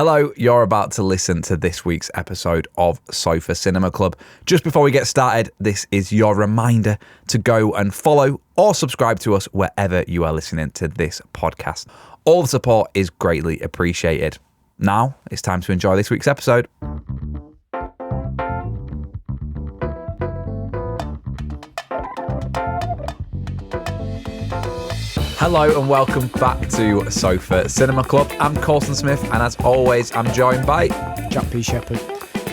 Hello, you're about to listen to this week's episode of Sofa Cinema Club. Just before we get started, this is your reminder to go and follow or subscribe to us wherever you are listening to this podcast. All the support is greatly appreciated. Now, it's time to enjoy this week's episode. Hello and welcome back to Sofa Cinema Club. I'm Colson Smith, and as always, I'm joined by Jack P. Shepherd,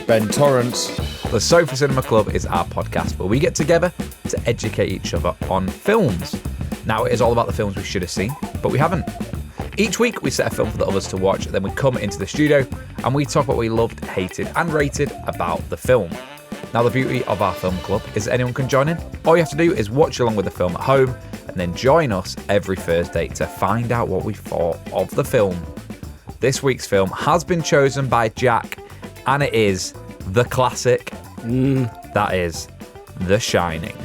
Ben Torrance. The Sofa Cinema Club is our podcast where we get together to educate each other on films. Now, it is all about the films we should have seen, but we haven't. Each week, we set a film for the others to watch, then we come into the studio and we talk what we loved, hated, and rated about the film. Now, the beauty of our film club is that anyone can join in. All you have to do is watch along with the film at home and then join us every Thursday to find out what we thought of the film. This week's film has been chosen by Jack, and it is the classic. That is The Shining.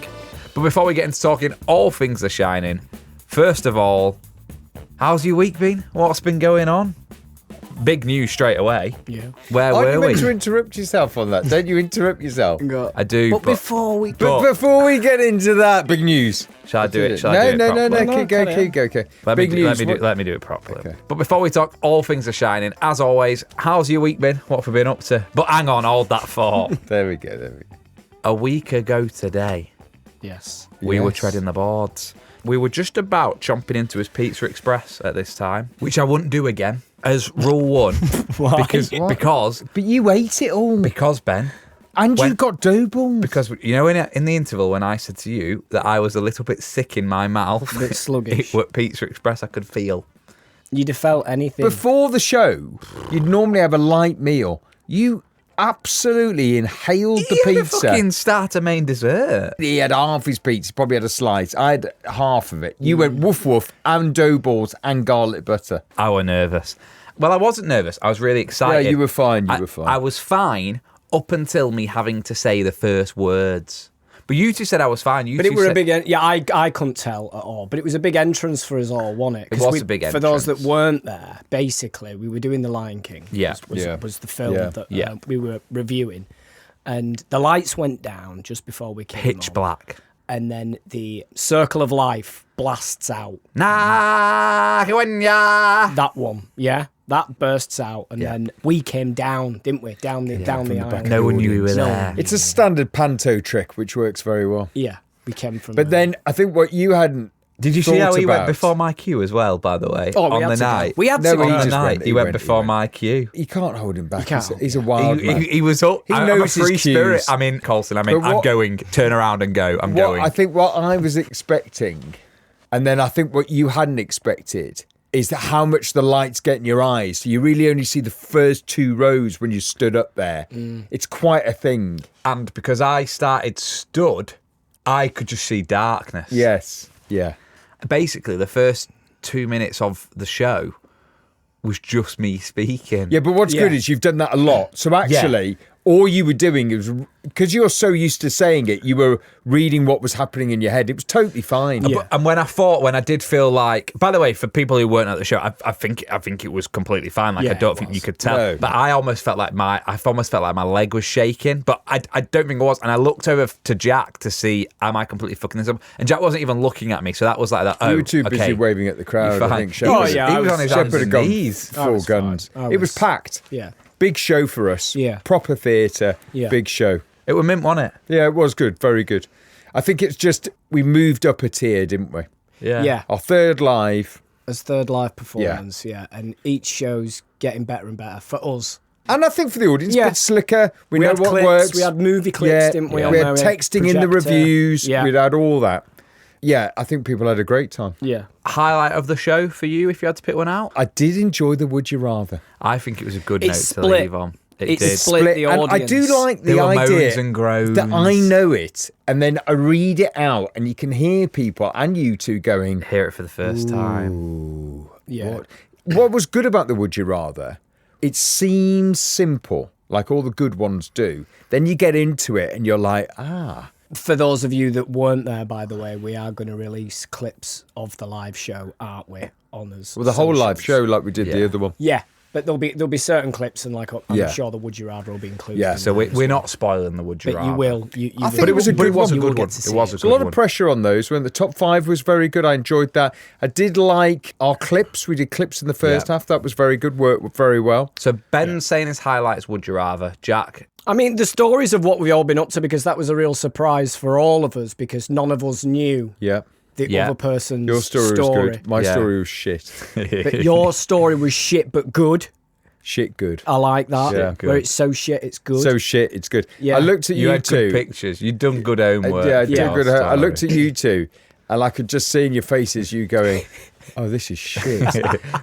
But before we get into talking all things The Shining, first of all, how's your week been? What's been going on? Big news straight away. Yeah. Where Aren't were you we? meant to interrupt yourself on that? Don't you interrupt yourself? I do, But before we But before we get into that, big news. Shall I do it? Shall No, I do it no, properly? no. Keep going. Let me Big do, news. let me do it properly. Okay. But before we talk all things are shining, as always, how's your week been? What have we been up to? But hang on, hold that thought. There we go. A week ago today, Yes. we were Yes. treading the boards. We were just about chomping into his Pizza Express at this time, which I wouldn't do again as rule one. Why? Because But you ate it all. Ben. And when- you got dough balls. Because, you know, in the interval when I said to you that I was a little bit sick in my mouth, A bit sluggish. it was Pizza Express I could feel. You'd have felt anything. Before the show, you'd normally have a light meal. You absolutely inhaled the You had a pizza. fucking starter main dessert. He had half his pizza, probably had a slice. I had half of it. You went woof woof and dough balls and garlic butter. I was nervous. Well, I wasn't nervous. I was really excited. Yeah, you were fine. You were fine. I was fine up until me having to say the first words. But you two said I was fine. But it were a big, I couldn't tell at all. But it was a big entrance for us all, wasn't it? It 'Cause was a big For those that entrance. weren't there, basically, we were doing The Lion King. Yeah. Was the film Yeah. that Yeah. we were reviewing. And the lights went down just before we came pitch on. black. And then the Circle of Life blasts out. Nah, Kawenya. That one, yeah? That bursts out. And Yeah. then we came down, didn't we? Down the from the aisle. back. No one knew we were No. there. It's a standard panto trick, which works very well. Yeah, we came from But there. then I think what you hadn't Did you see how thought he went about- before my cue as well, by the way? Oh, we on had the to go. night. We had No, to but go. he On the just night. went, He he went went, before he went. my cue. You can't hold him back. can't, He's a yeah. wild man. He was up. He I'm knows a his free spirit. cues. I mean, Colson, I'm what- going. Turn around and go. I'm going. I think what I was expecting, and then I think what you hadn't expected, is that how much the lights get in your eyes. So you really only see the first two rows when you stood up there. It's quite a thing. And because I started stood, I could just see darkness. Yes. Yeah. Basically, the first 2 minutes of the show was just me speaking. Yeah, but what's good Yeah. is you've done that a lot. So actually, all you were doing is, because you're so used to saying it, you were reading what was happening in your head. It was totally fine. Yeah. And when I did feel like, by the way, for people who weren't at the show, I think it was completely fine. Like, Yeah, I don't it think was. you could tell. No. But I almost felt like my leg was shaking. But I don't think it was. And I looked over to Jack to see, am I completely fucking this up? And Jack wasn't even looking at me. So that was like that. Oh, You were too busy okay. waving at the crowd. You're I fine. think He Shepard, was, yeah, he I was was- on his Shepard hands had and gone knees. I full was fine. guns. I It was was- packed. Yeah. Big show for us. Yeah. Proper theatre. Yeah. Big show. It was mint, wasn't it? Yeah, it was good. Very good. I think it's just we moved up a tier, didn't we? Yeah. Our third live. As third live performance, yeah. And each show's getting better and better for us. And I think for the audience, Yeah. a bit slicker. We know had what clips, works. we had movie clips, Yeah, didn't we? We on had there, texting in the projector. reviews. Yeah. We'd had all that. Yeah, I think people had a great time. Yeah. Highlight of the show for you, if you had to pick one out? I did enjoy the Would You Rather. I think it was a good It note to split. leave on. It It did. split the and I audience. do like There the were idea moans and groans. that I know it, and then I read it out, and you can hear people and you two going, Hear it for the first time. Yeah. What was good about the Would You Rather, it seems simple, like all the good ones do. Then you get into it and you're like, For those of you that weren't there, by the way, we are going to release clips of the live show, aren't we? On us. well, the whole live show like we did the Yeah. other one. Yeah. But there'll be certain clips, and like I'm Yeah. sure the Would You Rather will be included. Yeah. in So there as we're well. not spoiling the Would You But Rather. you will. I think it was a good one. a You will good get one. to It see was a it. There's a good lot one. of pressure on those. When the top 5 was very good, I enjoyed that. I did like our clips. We did clips in the first Yeah. half. That was very good. Worked very well. So Ben's saying his highlights Would You Rather. Jack, I mean, the stories of what we've all been up to, because that was a real surprise for all of us, because none of us knew Yeah. the Yeah. other person's Your story was good. My Yeah. story was shit. But your story was shit but good. Shit good. I like that. Yeah. Where it's so shit, it's good. So shit, it's good. Yeah. I looked at you you had two. good pictures. You'd done good homework. Yeah, I did Yeah. good. I looked at you two, and I could just see in your faces you going, "Oh, this is shit."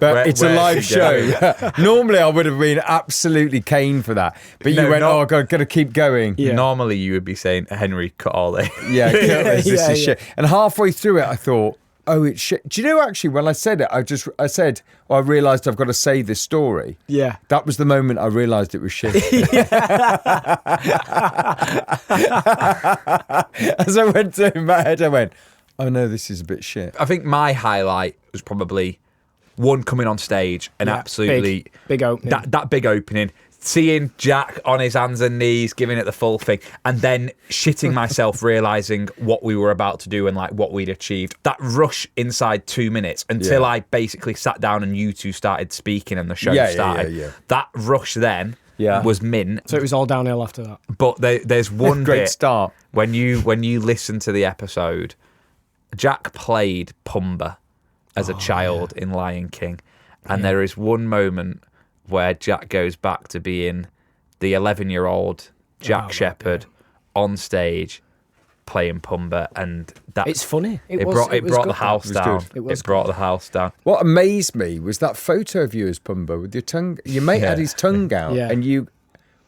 But Where- it's a where's live he show. Normally, I would have been absolutely keen for that, but you No, went, not- "Oh, I've got to keep going." Yeah. Normally you would be saying, Henry, cut all this. Yeah, this Yeah, is shit. And halfway through it, I thought, "Oh, it's shit." Do you know? Actually, when I said it, I said, "Oh, I realised I've got to say this story." Yeah. That was the moment I realised it was shit. As I went through in my head, I went, "Oh no, this is a bit shit." I think my highlight was probably one coming on stage and Yeah, absolutely big opening. that big opening, seeing Jack on his hands and knees giving it the full thing, and then shitting myself realizing what we were about to do and like what we'd achieved. That rush inside 2 minutes until Yeah. I basically sat down and you two started speaking and the show Yeah, yeah, started. yeah. That rush then Yeah. was mint. So it was all downhill after that. But there's one Great bit start. when you listen to the episode. Jack played Pumbaa as a child in Lion King, and there is one moment where Jack goes back to being the 11-year-old Jack Shepherd on stage playing Pumbaa, and that It's funny. It was brought good. the house was down. good. It was It brought the house down. What amazed me was that photo of you as Pumbaa with your tongue. Your mate had Yeah. his tongue out, Yeah. and you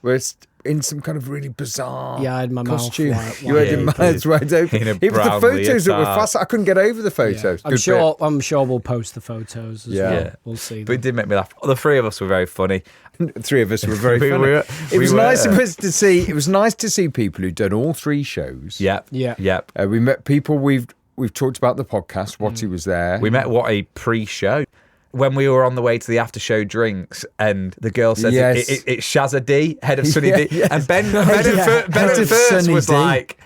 were in some kind of really bizarre Yeah, I had my mouth costume. wide- You had your wide mouth wide open. In a It was the brown photos that were leotard. fast. I couldn't get over the photos. I'm Good sure we'll post the photos as Yeah. well. Yeah. We'll see. But it them. did make me laugh. The three of us were very funny. bit. Three of us were very We funny. were- It we was were. nice of us to see. It was nice to see people who'd done all 3 shows. Yep. Yeah. Yep. We met people we've talked about the podcast. Watty was there. We met what a pre-show when we were on the way to the after-show drinks, and the girl said, Yes. "It's Shazza D, head of Sunny D," yes. and Ben Yeah. at Head of first Sunny was D. like,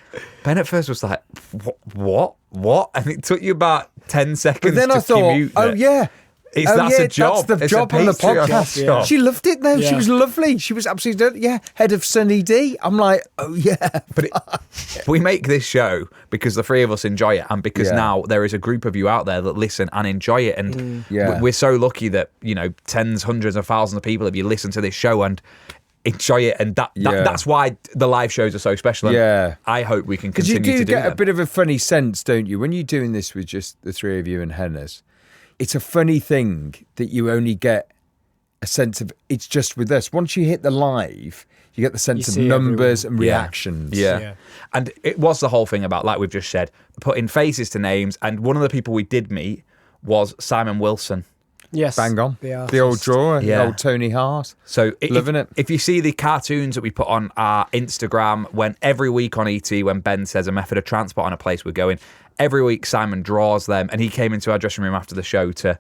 "What?" And it took you about 10 seconds. but then I to thought, commute oh there. yeah. That's a job. That's the It's a job on the Patreon podcast. job. She loved it though. She Yeah. was lovely. She was absolutely head of Sunny D. I'm like, oh yeah. But we make this show because the three of us enjoy it, and because Yeah. now there is a group of you out there that listen and enjoy it, and Yeah. we're so lucky that tens, hundreds of thousands of people, if you listen to this show and enjoy it, and Yeah. that's why the live shows are so special. And Yeah. I hope we can Because you continue do to do get a them. bit of a funny sense, don't you, when you're doing this with just the 3 of you and Henna's. It's a funny thing that you only get a sense of it's just with us. Once you hit the live, you get the sense You of see numbers everyone. and Yeah. reactions. Yeah. Yeah. And it was the whole thing about, like we've just said, putting faces to names. And one of the people we did meet was Simon Wilson. Yes. Bang on. The The old artist. drawer, Yeah. the old Tony Hart. So Loving it. If you see the cartoons that we put on our Instagram, when every week on ET, when Ben says a method of transport on a place we're going, every week Simon draws them, and he came into our dressing room after the show to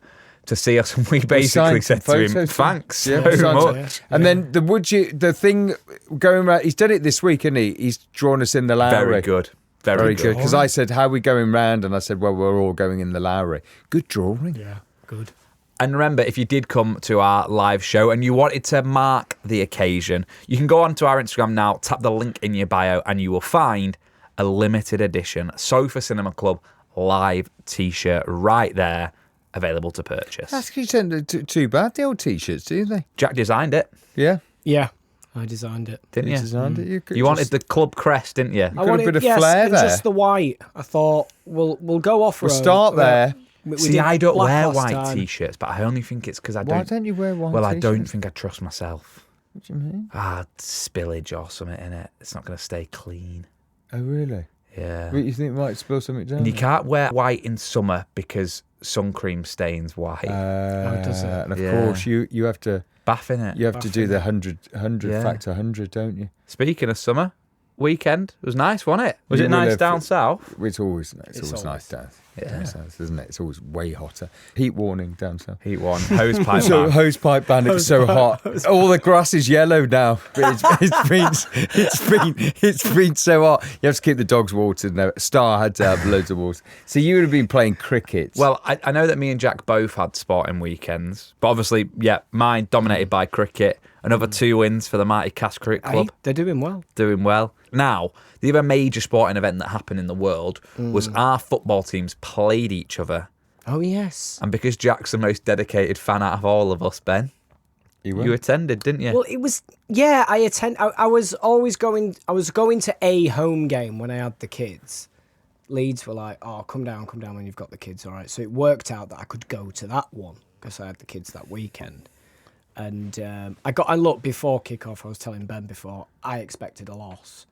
see us, and we basically signed said some to him, photos. "Thanks Yeah, so we signed some. much." And then the thing going around, he's done it this week, hasn't he? He's drawn us in the Lowry. Very good, very, Very good. good. Because I said, how are we going round? And I said, well, we're all going in the Lowry. Good drawing. Yeah. Good. And remember, if you did come to our live show and you wanted to mark the occasion, you can go onto our Instagram now, tap the link in your bio, and you will find a limited edition Sofa Cinema Club live t-shirt right there, available to purchase. That's too bad, the old T-shirts, do they? Jack designed it, Yeah. Yeah. I designed it. didn't you? Designed it. You wanted the club crest, didn't you? I got a wanted bit of yes, flair and there. just the white. I thought we'll go off road. We'll start there. We See, did I don't black wear last white time. t-shirts, but I only think it's because I Why don't. don't you wear white Well, I don't T-shirts? think I trust myself. What do you mean? Spillage or something in it. It's not going to stay clean. Oh, really? Yeah. What, you think it might spill something down? And you can't wear white in summer because sun cream stains white. does it? And of Yeah. course, you have to Bath in it. do the 100 Yeah. factor 100, don't you? Speaking of summer, weekend. It was nice, wasn't it? Was You it will nice have- down south? It's always always- nice down south, isn't it? It's always way hotter. Heat warning down south. Heat one, hose pipe So man. hose pipe ban. It's so hot. All the grass is yellow now. It's been so hot. You have to keep the dogs watered now. Star had to have loads of water. So you would have been playing cricket. Well, I know that me and Jack both had sporting weekends, but obviously, yeah, mine dominated by cricket. Another 2 wins for the Mighty Cass Cricket Club. Hey, they're doing well. Doing well. Now, the other major sporting event that happened in the world was our football teams played each other. Oh, yes. And because Jack's the most dedicated fan out of all of us, Ben, you attended, didn't you? Well, it was, yeah, I was going to a home game when I had the kids. Leeds were like, oh, come down when you've got the kids, all right. So it worked out that I could go to that one because I had the kids that weekend. And I looked before kickoff, I was telling Ben before, I expected a loss.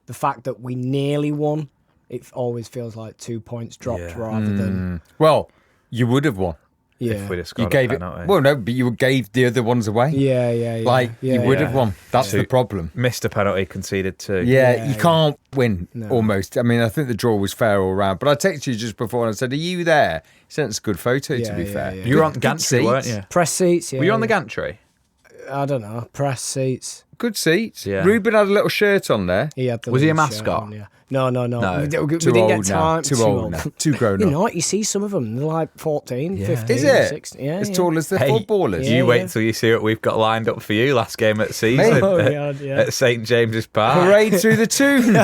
The fact that we nearly won, it always feels like 2 points dropped rather than... Well, you would have won. Yeah. If we'd have You scored gave a it. penalty. Well, no, but you gave the other ones away. Yeah. Like you would have yeah. won. That's the problem. Missed a penalty, conceded 2. Yeah, you can't win No. almost. I mean, I think the draw was fair all round. But I texted you just before and I said, "Are you there?" You sent us a good photo. To Yeah, be yeah, fair, yeah. You were on Good gantry, weren't seats. you? Press seats, yeah. Were you on the yeah. gantry? I don't know, press seats. Good seats. Yeah. Ruben had a little shirt on there. He had the Was he a little shirt mascot? on, yeah. No. No. We Too didn't old get now. time. Too old now. Too grown You up. know what? You see some of them, they're like 14, 15, Is it? 16. Yeah, As yeah. tall as the Hey, footballers. Yeah. You wait till you see what we've got lined up for you last game at season Mate. Oh, at, God, yeah. at St James's Park. Parade through the tune.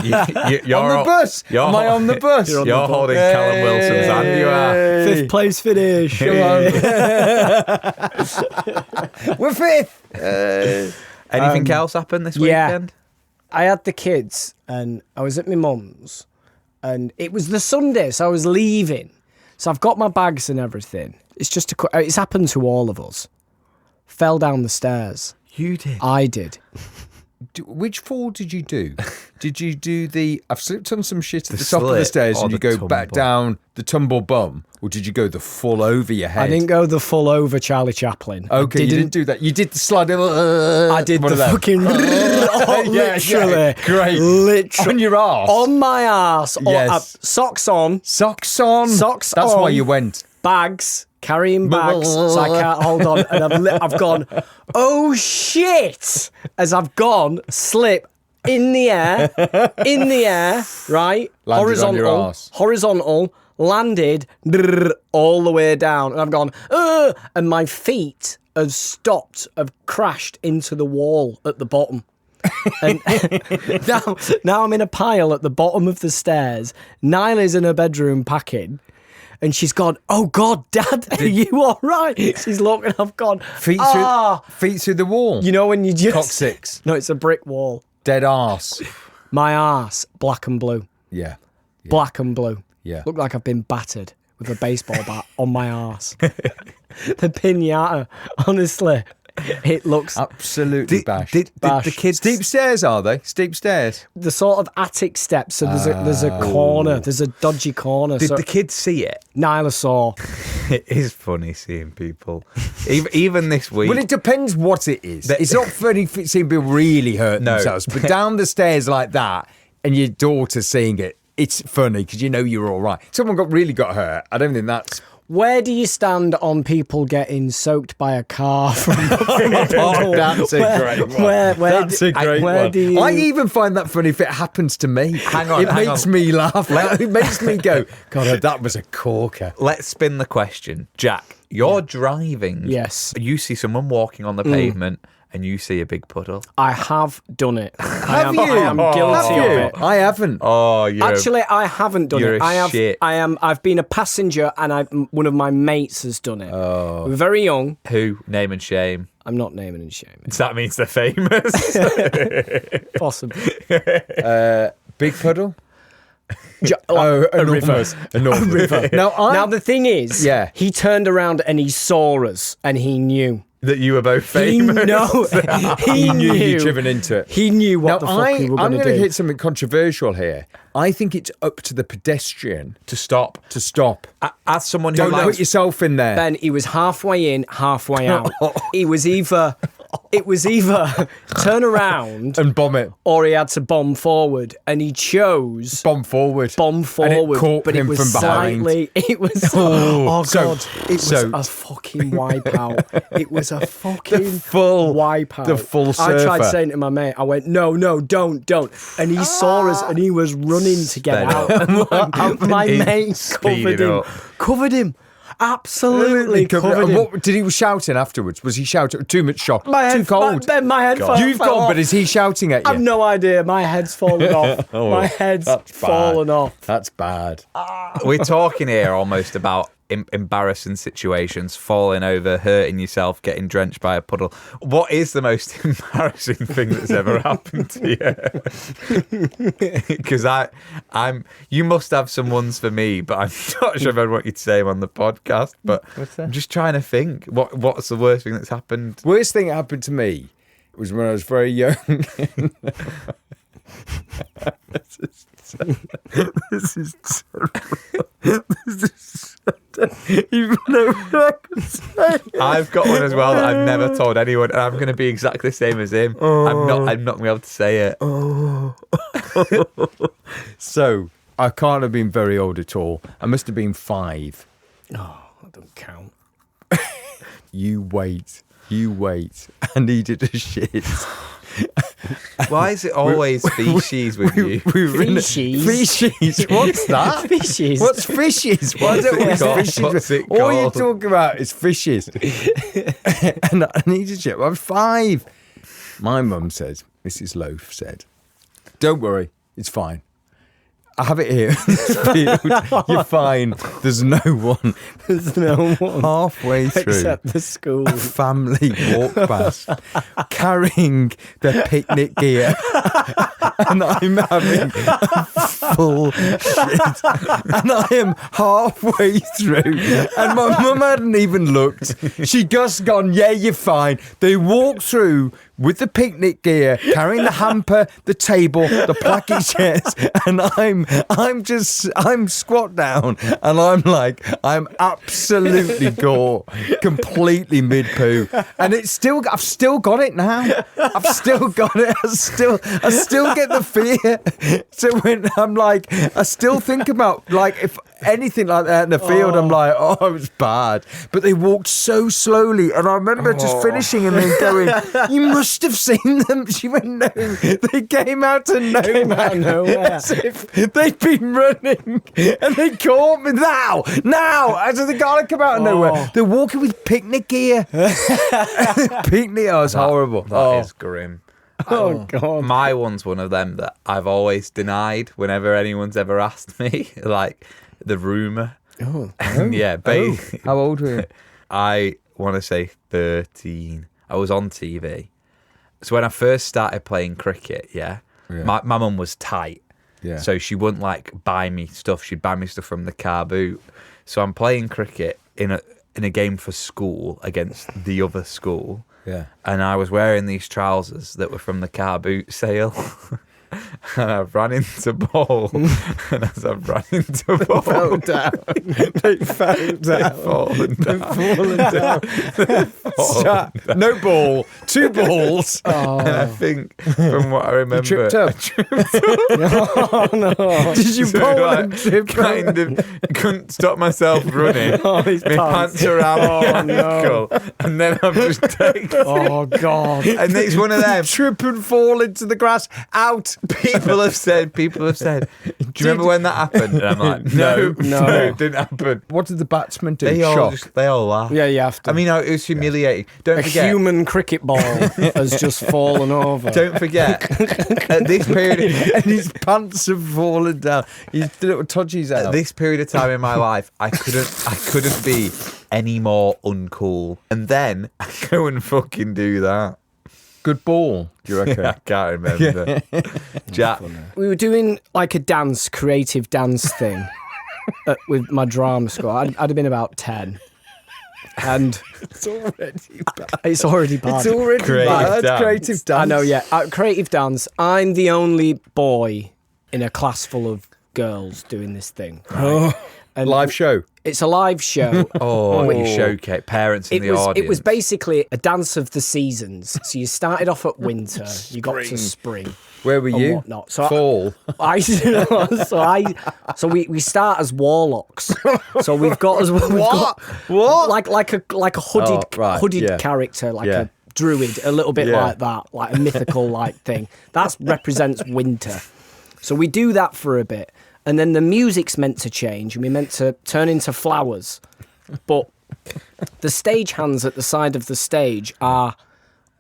You're on the bus. You're, Am I on the bus? You're holding Callum Wilson's hand, you are. Hey. 5th place finish. Come on. We're fifth. Anything else happened this yeah. weekend? I had the kids and I was at my mum's and it was the Sunday, so I was leaving. So I've got my bags and everything. It's happened to all of us. Fell down the stairs. You did. I did. Which fall did you do? Did you do I've slipped on some shit at The the top of the slip stairs or and you the go back tumble? down the tumble bum? Or did you go the full over your head? I didn't go the full over Charlie Chaplin. Okay, you didn't do that. You did the slide. I did one the of them. fucking literally, Great. literally On your arse. on my ass. Yes. Socks on, Socks on. Socks That's why on. you went. bags, carrying bags, so I can't hold on. And I've gone, oh shit! As I've gone, slip in the air, right? Landed on your arse. Horizontal, landed all the way down, and I've gone, and my feet have crashed into the wall at the bottom. And now I'm in a pile at the bottom of the stairs. Nyla's in her bedroom packing. And she's gone, oh God, Dad, are you all right? She's looking, I've gone, Feet through the wall. You know when you just... Coccyx. No, it's a brick wall. Dead arse. My arse, black and blue. Yeah. Black and blue. Yeah. Looked like I've been battered with a baseball bat on my arse. The pinata, honestly, it looks... Absolutely bashed. Did Bash. the kids... Steep stairs, are they? Steep stairs. the sort of attic steps, so there's a corner, there's a dodgy corner. Did so the kids see it? Nyla saw. It is funny seeing people. Even this week. Well, it depends what it is. It's not funny seeing people really hurt No. themselves, but down the stairs like that and your daughter seeing it, it's funny because you know you're all right. Someone really got hurt. I don't think that's... Where do you stand on people getting soaked by a car from a puddle? That's a great one. Where That's a great where one. do you... I even find that funny if it happens to me. Hang on, It hang makes on. me laugh. It makes me go, God, that was a corker. Let's spin the question. Jack, you're driving. Yes. You see someone walking on the pavement and you see a big puddle. I have done it. I Have you? am guilty Have of you? it. I haven't. Oh, you're Actually, I haven't done you're it. a I have. shit. I've been a passenger, and one of my mates has done it. Oh. We're very young. who? Name and shame. I'm not naming and shaming. So that means they're famous. Possibly. Big puddle? a enormous. Enormous. river. Now the thing is, Yeah. he turned around and he saw us, and he knew. that you were both He famous. he knew knew you'd driven into it. He knew what the fuck we were I'm going to going to do. hit something controversial here. I think it's up to the pedestrian To stop. to stop. As someone who Don't likes... put yourself in there. Ben, he was halfway in, halfway out. He was either it was either turn around And bomb it. or he had to bomb forward, and he chose Bomb forward. bomb forward. And it caught but him it was from behind. slightly. It was Oh, so- god! It was so- a fucking wipeout. It was a fucking full wipeout. the full I tried surfer. saying to my mate, I went, no, don't. And he saw us, and he was running to get Sped out. up. And my He's mate speeding covered him, absolutely covered him. What did he was shouting afterwards? Was he shouting too much shock? Too cold. My head fell You've fell gone, off. but is he shouting at you? I've no idea. My head's fallen off. My head's that's bad. fallen off. That's bad. We're talking here almost about embarrassing situations, falling over, hurting yourself, getting drenched by a puddle. What is the most embarrassing thing that's ever happened to you? Because you must have some ones for me, but I'm not sure if I want you to say them on the podcast. But I'm just trying to think. What's the worst thing that's happened? Worst thing that happened to me was when I was very young. This is terrible. This is even though I could say it. I've got one as well that I've never told anyone, and I'm going to be exactly the same as him. I'm not going to be able to say it. So I can't have been very old at all. I must have been 5. Oh, that don't count. You wait. I needed a shit. Why is it always species with you? We were in a- Fishies? Fishies? What's that? Fishies. What's fishes? Why What's don't we it called? fishes? What's it All you called? talk about is fishes. And I needed shit. I was 5. My mum says, Mrs. Loaf said, don't worry, it's fine. I have it here in this field. You're fine. There's no one. There's no one Halfway through, except the school. a family walk past carrying their picnic gear. And I'm having a full shit. And I am halfway through. And my mum hadn't even looked. She just gone, yeah, you're fine. They walk through with the picnic gear, carrying the hamper, the table, the placket chairs, and I'm squat down, and I'm absolutely gore, completely mid poo, and I've still got it now. I've still got it. I still get the fear. So when I still think about if anything like that in the field, I'm like, oh, it was bad. But they walked so slowly, and I remember just finishing and then going, you must have seen them. She went, no, they came out of nowhere. As if they'd been running, and they caught me now. As if they gotta come out of nowhere. They're walking with picnic gear. Picnic, it's horrible. That is grim. Oh, God. My one's one of them that I've always denied whenever anyone's ever asked me, like the rumour. Oh. Yeah, How old were you? I want to say 13. I was on TV. So when I first started playing cricket, my mum was tight. Yeah. So she wouldn't buy me stuff. She'd buy me stuff from the car boot. So I'm playing cricket in a game for school against the other school. Yeah. And I was wearing these trousers that were from the car boot sale. And I ran into ball. And as I ran into ball, Fell down. They fell down. fallen down. Stop. No ball. 2 balls. And I think from what I remember, Tripped up. Oh, no. Did you so bowl I and trip kind of couldn't stop myself running. His My pants around my ankle, and then I'm just taking. Oh, God. And it's one of them. Trip and fall into the grass. Out. People have said, do you remember when that happened? And I'm like, no, it didn't happen. What did the batsman do? They all laugh. Yeah, you have to. I mean, it was humiliating. Don't a forget. human cricket ball has just fallen over. Don't forget. At this period, And his pants have fallen down. His little tudgies out. at this period of time in my life, I couldn't be any more uncool. And then I go and fucking do that. Good ball, do you reckon? I can't remember. Jack. We were doing a creative dance thing with my drama school. I'd have been about 10. And It's already bad. it's already bad. It's already Creative bad. dance. Creative dance. I know, yeah. Creative dance. I'm the only boy in a class full of girls doing this thing. Right? And Live show. It's a live show. Oh, you showcase parents in the audience. It was basically a dance of the seasons. So you started off at winter, you got to spring. Where were and you? Whatnot. So Fall. So we start as warlocks. So we've got What? like a hooded yeah. character, like Yeah. a druid, a little bit Yeah. like that, like a mythical like thing. That represents winter. So we do that for a bit, and then the music's meant to change, and we're meant to turn into flowers. But the stagehands at the side of the stage are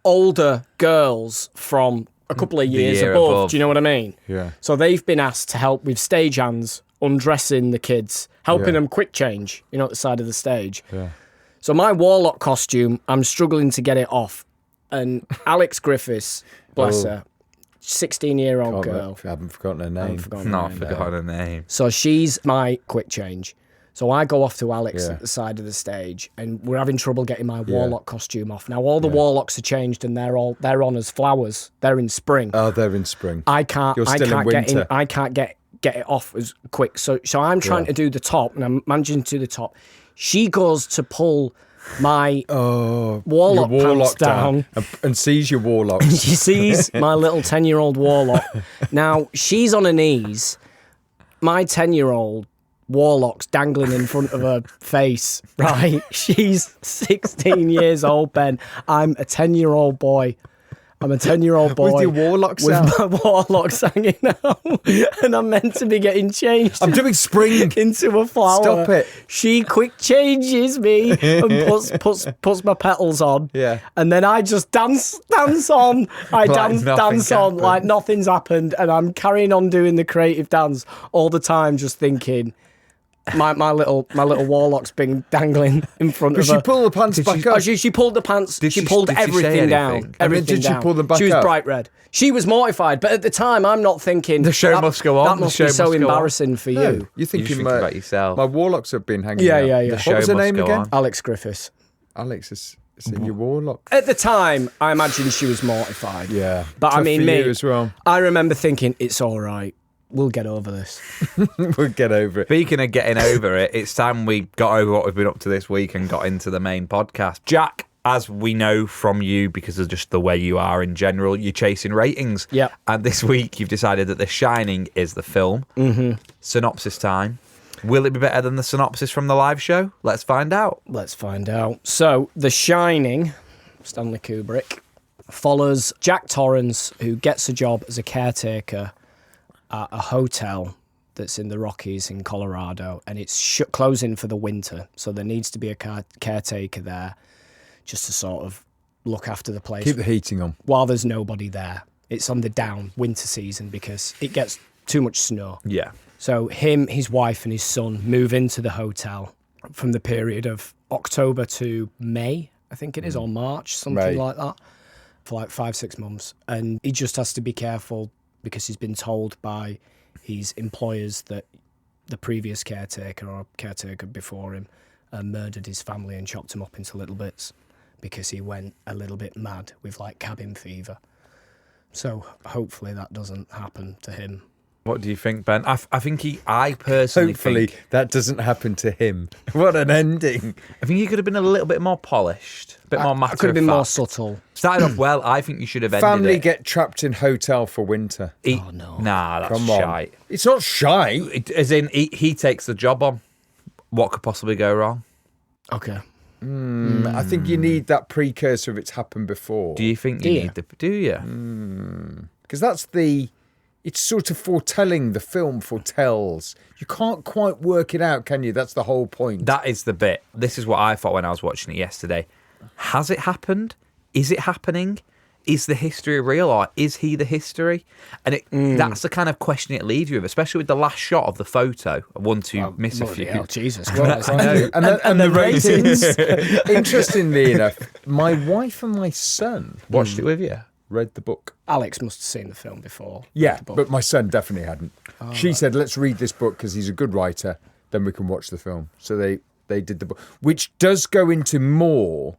older girls from a couple of years year above. above. Do you know what I mean? Yeah. So they've been asked to help with stagehands, undressing the kids, helping Yeah. them quick change, at the side of the stage. Yeah. So my warlock costume, I'm struggling to get it off. And Alex Griffiths, bless her, 16-year-old girl. I haven't forgotten her name. No, I forgot her name. So she's my quick change. So I go off to Alex Yeah. at the side of the stage, and we're having trouble getting my warlock costume off. Now all the warlocks are changed, and they're on as flowers. They're in spring. Oh, they're in spring. I can't. You're I still in can't get winter. I can't get it off as quick. So I'm trying to do the top, and I'm managing to do the top. She goes to pull my warlock Your pants down. and sees your warlock. She sees my little 10-year-old warlock. Now she's on her knees. My 10-year-old warlock's dangling in front of her face. Right? She's 16 years old, Ben. I'm a 10-year-old boy. I'm a 10-year-old boy. With your warlocks with out. my warlocks hanging out, and I'm meant to be getting changed. I'm doing spring. Into a flower. Stop it. She quick changes me and puts my petals on. Yeah. And then I just dance on. I Like dance nothing on happened. like nothing's happened, and I'm carrying on doing the creative dance all the time, just thinking. My little warlock's been dangling in front Did of she her. pull the pants back Oh, up? she pulled the pants. Did She she- pulled did she say everything down. anything? Everything did she down. pull them back She was up? bright red. She was mortified, but at the time, I'm not thinking The show must go on. That The must show be so must go on. embarrassing for No, you. you're You thinking, think about yourself. My warlocks have been hanging Yeah, out. yeah, yeah. The What show What was her must name go again? on. Alex Griffiths. Alex is in your warlock. At the time, I imagine she was mortified. Yeah. But I Tough mean, for me you as well. I remember thinking, it's all right. We'll get over this. We'll get over it. Speaking of getting over it, it's time we got over what we've been up to this week and got into the main podcast. Jack, as we know from you, because of just the way you are in general, you're chasing ratings. Yep. And this week you've decided that The Shining is the film. Mm-hmm. Synopsis time. Will it be better than the synopsis from the live show? Let's find out. Let's find out. So, The Shining, Stanley Kubrick, follows Jack Torrance, who gets a job as a caretaker at a hotel that's in the Rockies in Colorado, and it's closing for the winter. So there needs to be a caretaker there just to sort of look after the place Keep the heating on. while there's nobody there. It's on the down winter season because it gets too much snow. Yeah. So him, his wife, and his son move into the hotel from the period of October to May, I think it is, or March, something Right. like that, for like 5-6 months. And he just has to be careful because he's been told by his employers that the previous caretaker or caretaker before him murdered his family and chopped him up into little bits because he went a little bit mad with like cabin fever. So hopefully that doesn't happen to him. What do you think, Ben? I personally Hopefully think that doesn't happen to him. What an ending. I think he could have been a little bit more polished, a bit more matter I could have been of more fact. subtle. Started off well. I think you should have ended Family it. get trapped in hotel for winter. Oh, no. Nah, that's Come on. shite. It's not shy. As in, he takes the job on. What could possibly go wrong? Okay. I think you need that precursor of it's happened before. Do you think Do you you? need the? Do you? Because that's it's sort of foretelling. The film foretells. You can't quite work it out, can you? That's the whole point. That is the bit. This is what I thought when I was watching it yesterday. Has it happened? Is it happening? Is the history real, or is he the history? And that's the kind of question it leaves you with, especially with the last shot of the photo. I want to miss a Bloody few. hell, Jesus I Christ. know. And the ratings. Interestingly enough, my wife and my son Watched it with you. read the book. Alex must have seen the film before. Yeah, The book. but my son definitely hadn't. She said, let's read this book because he's a good writer, then we can watch the film. So they did the book, which does go into more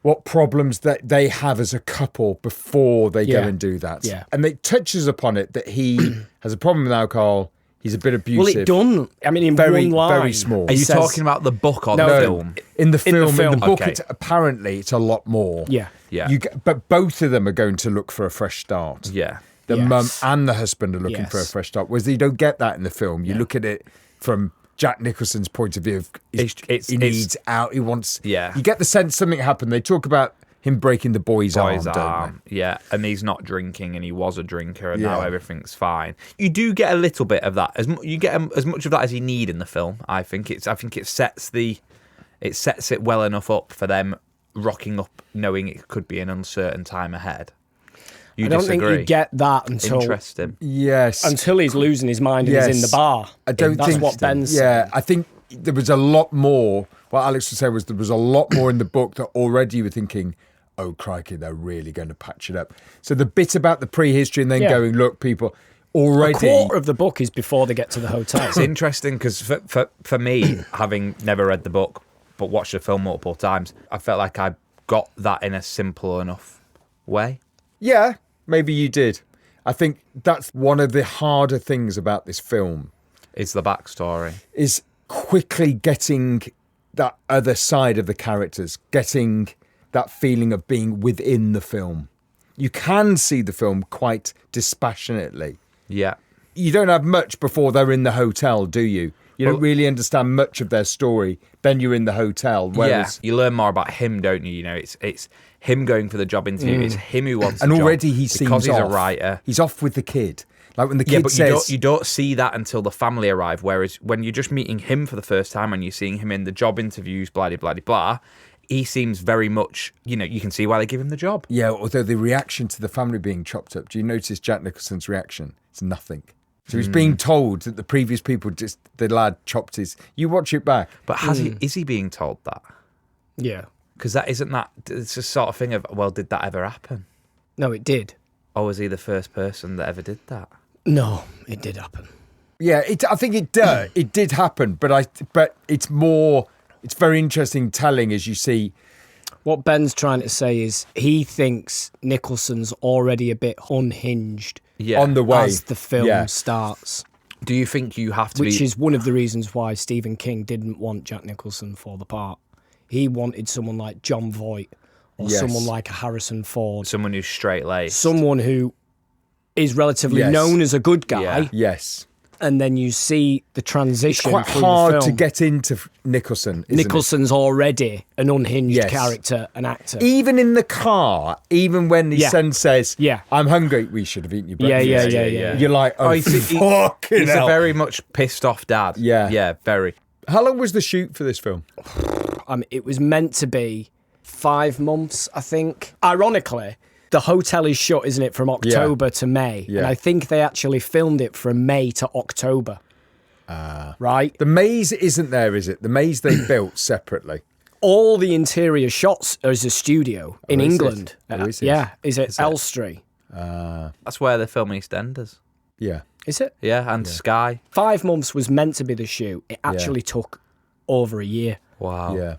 what problems that they have as a couple before they go Yeah. and do that. Yeah. And it touches upon it that he has a problem with alcohol. He's a bit Well, abusive. it done. I mean, in Very, one line. very small. Are it you says- talking about the book or No, the no. film? In the film, in the book, Okay. apparently it's a lot more. Yeah. Yeah. But both of them are going to look for a fresh start. Yeah. The Yes. mum and the husband are looking for a Yes. fresh start. Whereas you don't get that in the film. You look at it from Jack Nicholson's point of view. Of he needs out. He wants. Yeah. You get the sense something happened. They talk about him breaking the boy's Boy's arm, don't arm. Yeah, and he's not drinking, and he was a drinker, and now Yeah. everything's fine. You do get a little bit of that. You get as much of that as you need in the film. I think it sets it well enough up for them rocking up, knowing it could be an uncertain time ahead. You I don't disagree? think you get that until Interesting. Yes. he's losing his mind and he's in the bar. I don't That's think what Ben's Yeah, saying. I think there was a lot more. What Alex was saying was there was a lot more in the book that already you were thinking, oh crikey, they're really going to patch it up. So the bit about the prehistory and then Yeah. going, look, people A already. quarter of the book is before they get to the hotel. It's interesting because for me, having never read the book but watched the film multiple times, I felt like I got that in a simple enough way. Yeah, maybe you did. I think that's one of the harder things about this film It's the backstory. is quickly getting that other side of the characters, getting that feeling of being within the film. You can see the film quite dispassionately. Yeah. You don't have much before they're in the hotel, do you? You don't Well- really understand much of their story. Then you're in the hotel. Whereas, Yeah, you learn more about him, don't you? You know, it's him going for the job interview. It's him who wants and the job already he seems because he's off. a writer. He's off with the kid. Like when the Yeah, kid but says, you don't see that until the family arrive. Whereas when you're just meeting him for the first time and you're seeing him in the job interviews, blah blah blah blah, he seems very much. You know, you can see why they give him the job. yeah, although the reaction to the family being chopped up, do you notice Jack Nicholson's reaction? It's nothing. So he's being told that the previous people the lad chopped his. You watch it back. But is he being told that? Yeah. Because that isn't that. It's a sort of thing of, well, did that ever happen? No, it did. Or was he the first person that ever did that? No, it did happen. Yeah, I think it did happen, but it's more. It's very interesting telling as you see. What Ben's trying to say is he thinks Nicholson's already a bit unhinged Yeah. On the way. as the film Yeah. starts, Do you think you have to which be? is one of the reasons why Stephen King didn't want Jack Nicholson for the part. He wanted someone like John Voight or Yes. someone like a Harrison Ford, Someone who's straight laced. someone who is relatively Yes. known as a good guy, Yeah. Yes, and then you see the transition. quite through the hard to film. get into Nicholson. Isn't it? Nicholson's already an unhinged Yes. character, an actor. Even in the car, even when his Yeah. son says, Yeah. I'm hungry, we should have eaten your Yeah, breakfast. yeah. You're like, oh, fucking He's hell. a very much pissed off dad. Yeah. Yeah, very. How long was the shoot for this film? It was meant to be 5 months, I think. Ironically, the hotel is shut, isn't it, from October to May? Yeah. And I think they actually filmed it from May to October. Right? The maze isn't there, is it? The maze they built separately. All the interior shots are as a studio in is it? England. Oh, is it? Yeah, is it Elstree? That's where they film EastEnders. Yeah. Is it? Yeah, and Sky. 5 months was meant to be the shoot. It actually took over a year. Wow. Yeah.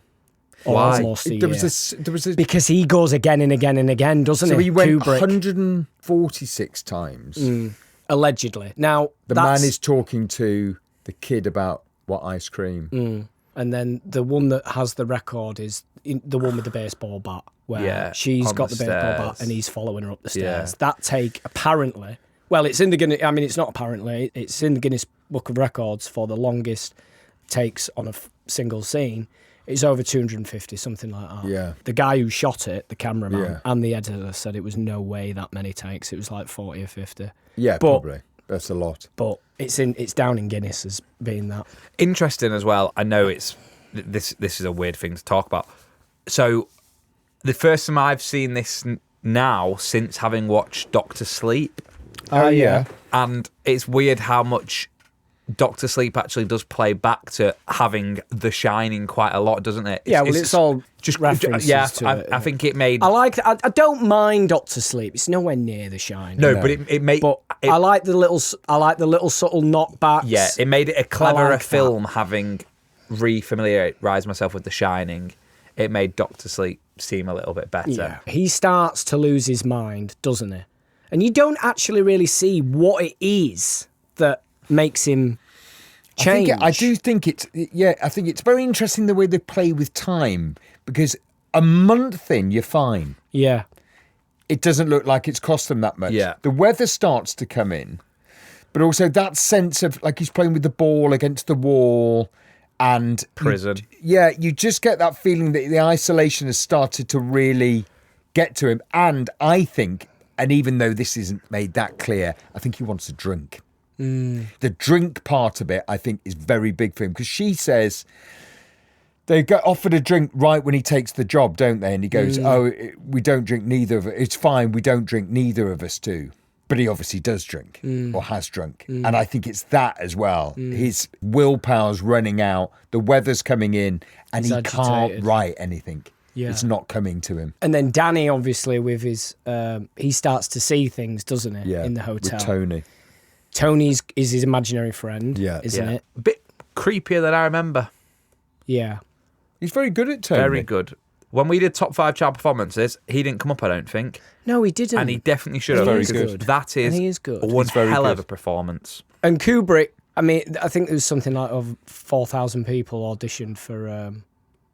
Or Why? almost a There year. was a Because he goes again and again and again, doesn't so he? he went Kubrick, 146 times. allegedly. Now, The man is talking to the kid about what ice cream. And then the one that has the record is the one with the baseball bat, where Yeah, she's on got the the baseball stairs. bat and he's following her up the Yeah. stairs. That take, apparently, well, it's in the Guinness, I mean, it's not apparently, it's in the Guinness Book of Records for the longest takes on a single scene. It's over 250, something like that. Yeah. The guy who shot it, the cameraman, Yeah. and the editor said it was no way that many takes. It was like 40 or 50. Yeah, But- probably. That's a lot. But it's down in Guinness as being that. Interesting as well. I know this is a weird thing to talk about. So, the first time I've seen this now since having watched Doctor Sleep, Oh, yeah. and it's weird how much Doctor Sleep actually does play back to having The Shining quite a lot, doesn't it? Yeah, well, it's all just references Yeah, to I, it. I think it made I like. I don't mind Doctor Sleep. It's nowhere near The Shining. no, but it made. but it, I like the little. I like the little subtle knockbacks. yeah, it made it a cleverer like that. film. Having re-familiarised myself with The Shining, it made Doctor Sleep seem a little bit better. Yeah. He starts to lose his mind, doesn't he? And you don't actually really see what it is that makes him change. I do think it's I think it's very interesting the way they play with time, because a month in you're fine. Yeah. It doesn't look like it's cost them that much. Yeah. The weather starts to come in, but also that sense of like he's playing with the ball against the wall and Prison. You just get that feeling that the isolation has started to really get to him. And I think, and even though this isn't made that clear, I think he wants a drink. The drink part of it, I think, is very big for him, because she says they get offered a drink right when he takes the job, don't they? And he goes, we don't drink, neither of us. It's fine, we don't drink, neither of us do. But he obviously does drink or has drunk. And I think it's that as well. His willpower's running out, the weather's coming in, and He's he agitated. can't write anything. Yeah. It's not coming to him. And then Danny, obviously, with his, he starts to see things, doesn't he, Yeah, in the hotel. with Tony. Tony's is his imaginary friend, isn't it? A bit creepier than I remember. Yeah. He's very good at Tony. Very good. When we did top 5 child performances, he didn't come up, I don't think. No, he didn't. And he definitely should And have. he is because good. That is, And he is good. one He's very hell of good. a performance. And Kubrick, I mean, I think there was something like of 4,000 people auditioned for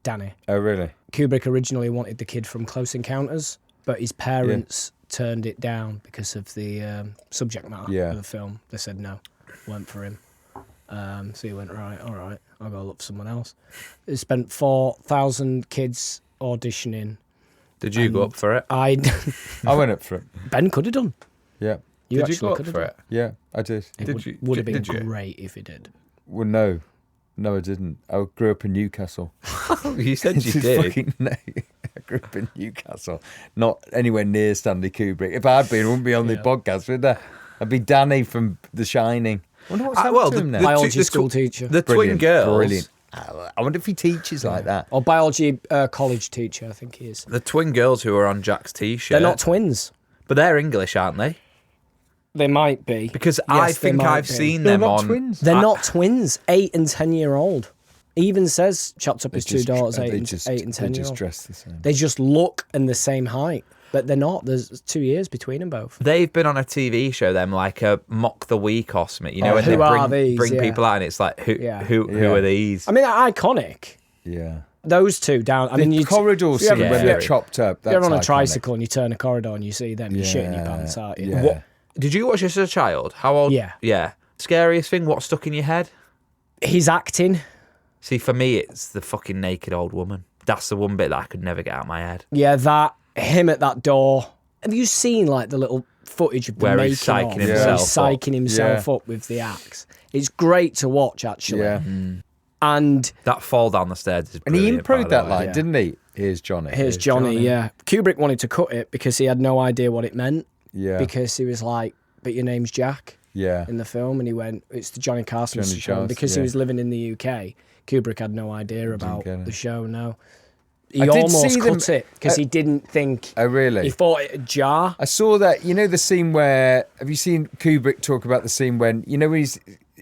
Danny. Oh, really? Kubrick originally wanted the kid from Close Encounters, but his parents turned it down because of the subject matter of the film. They said no, weren't for him. So he went, right, all right, I'll go look for someone else. He spent 4,000 kids auditioning. Did you go up for it? I went up for it. Ben could have done. Yeah. You Did actually you go up could have for done. it? Yeah, I did. Would have been Did you? great if he did. Well, no. No, I didn't. I grew up in Newcastle. You said you This is did. fucking- no, I grew up in Newcastle. Not anywhere near Stanley Kubrick. If I had been, I wouldn't be on the podcast, would I? I'd be Danny from The Shining. I wonder what's happened to him now. Biology school teacher. The twin girls. Brilliant. I wonder if he teaches like that. Or biology college teacher, I think he is. The twin girls who are on Jack's t-shirt. They're not twins. But they're English, aren't they? They might be. Because Yes, I they think might I've be. seen They're them not on... twins. They're not twins. 8 and 10-year-old. Even says chopped up his two Just- daughters, they 8 and just- 10 They year just old. dress the same. They just look and the same height, but they're not. There's 2 years between them both. They've been on a TV show, them, like a Mock the Week or something. You know, Oh, when who they are bring, these? bring Yeah. people out and it's like, who Yeah. are these? I mean, they're iconic. Yeah. Those two down. I mean, The you corridor if you scene ever- when if they're you- chopped up. If you're on a that's iconic. tricycle and you turn a corridor and you see them, you're shitting your pants, aren't you? Yeah. What? Did you watch this as a child? How old? Yeah. Yeah. Scariest thing, what stuck in your head? He's acting. See, for me, it's the fucking naked old woman. That's the one bit that I could never get out of my head. Yeah, him at that door. Have you seen like the little footage of the Where making he's psyching of, where himself he's up. psyching himself up with the axe? It's great to watch, actually. Yeah. And That fall down the stairs is And he brilliant, by improvised the that way. line, Yeah. didn't he? Here's Johnny. here's Johnny, yeah. Kubrick wanted to cut it because he had no idea what it meant. Yeah. Because he was like, but your name's Jack Yeah. in the film. And he went, it's the Johnny Carson Johnny show. Carson, Because he yeah. was living in the UK, Kubrick had no idea about get it. the show, no. He I did almost see them- cut it because he didn't think, Oh, really? he thought it'd jar. I saw that. You know the scene where? Have you seen Kubrick talk about the scene when when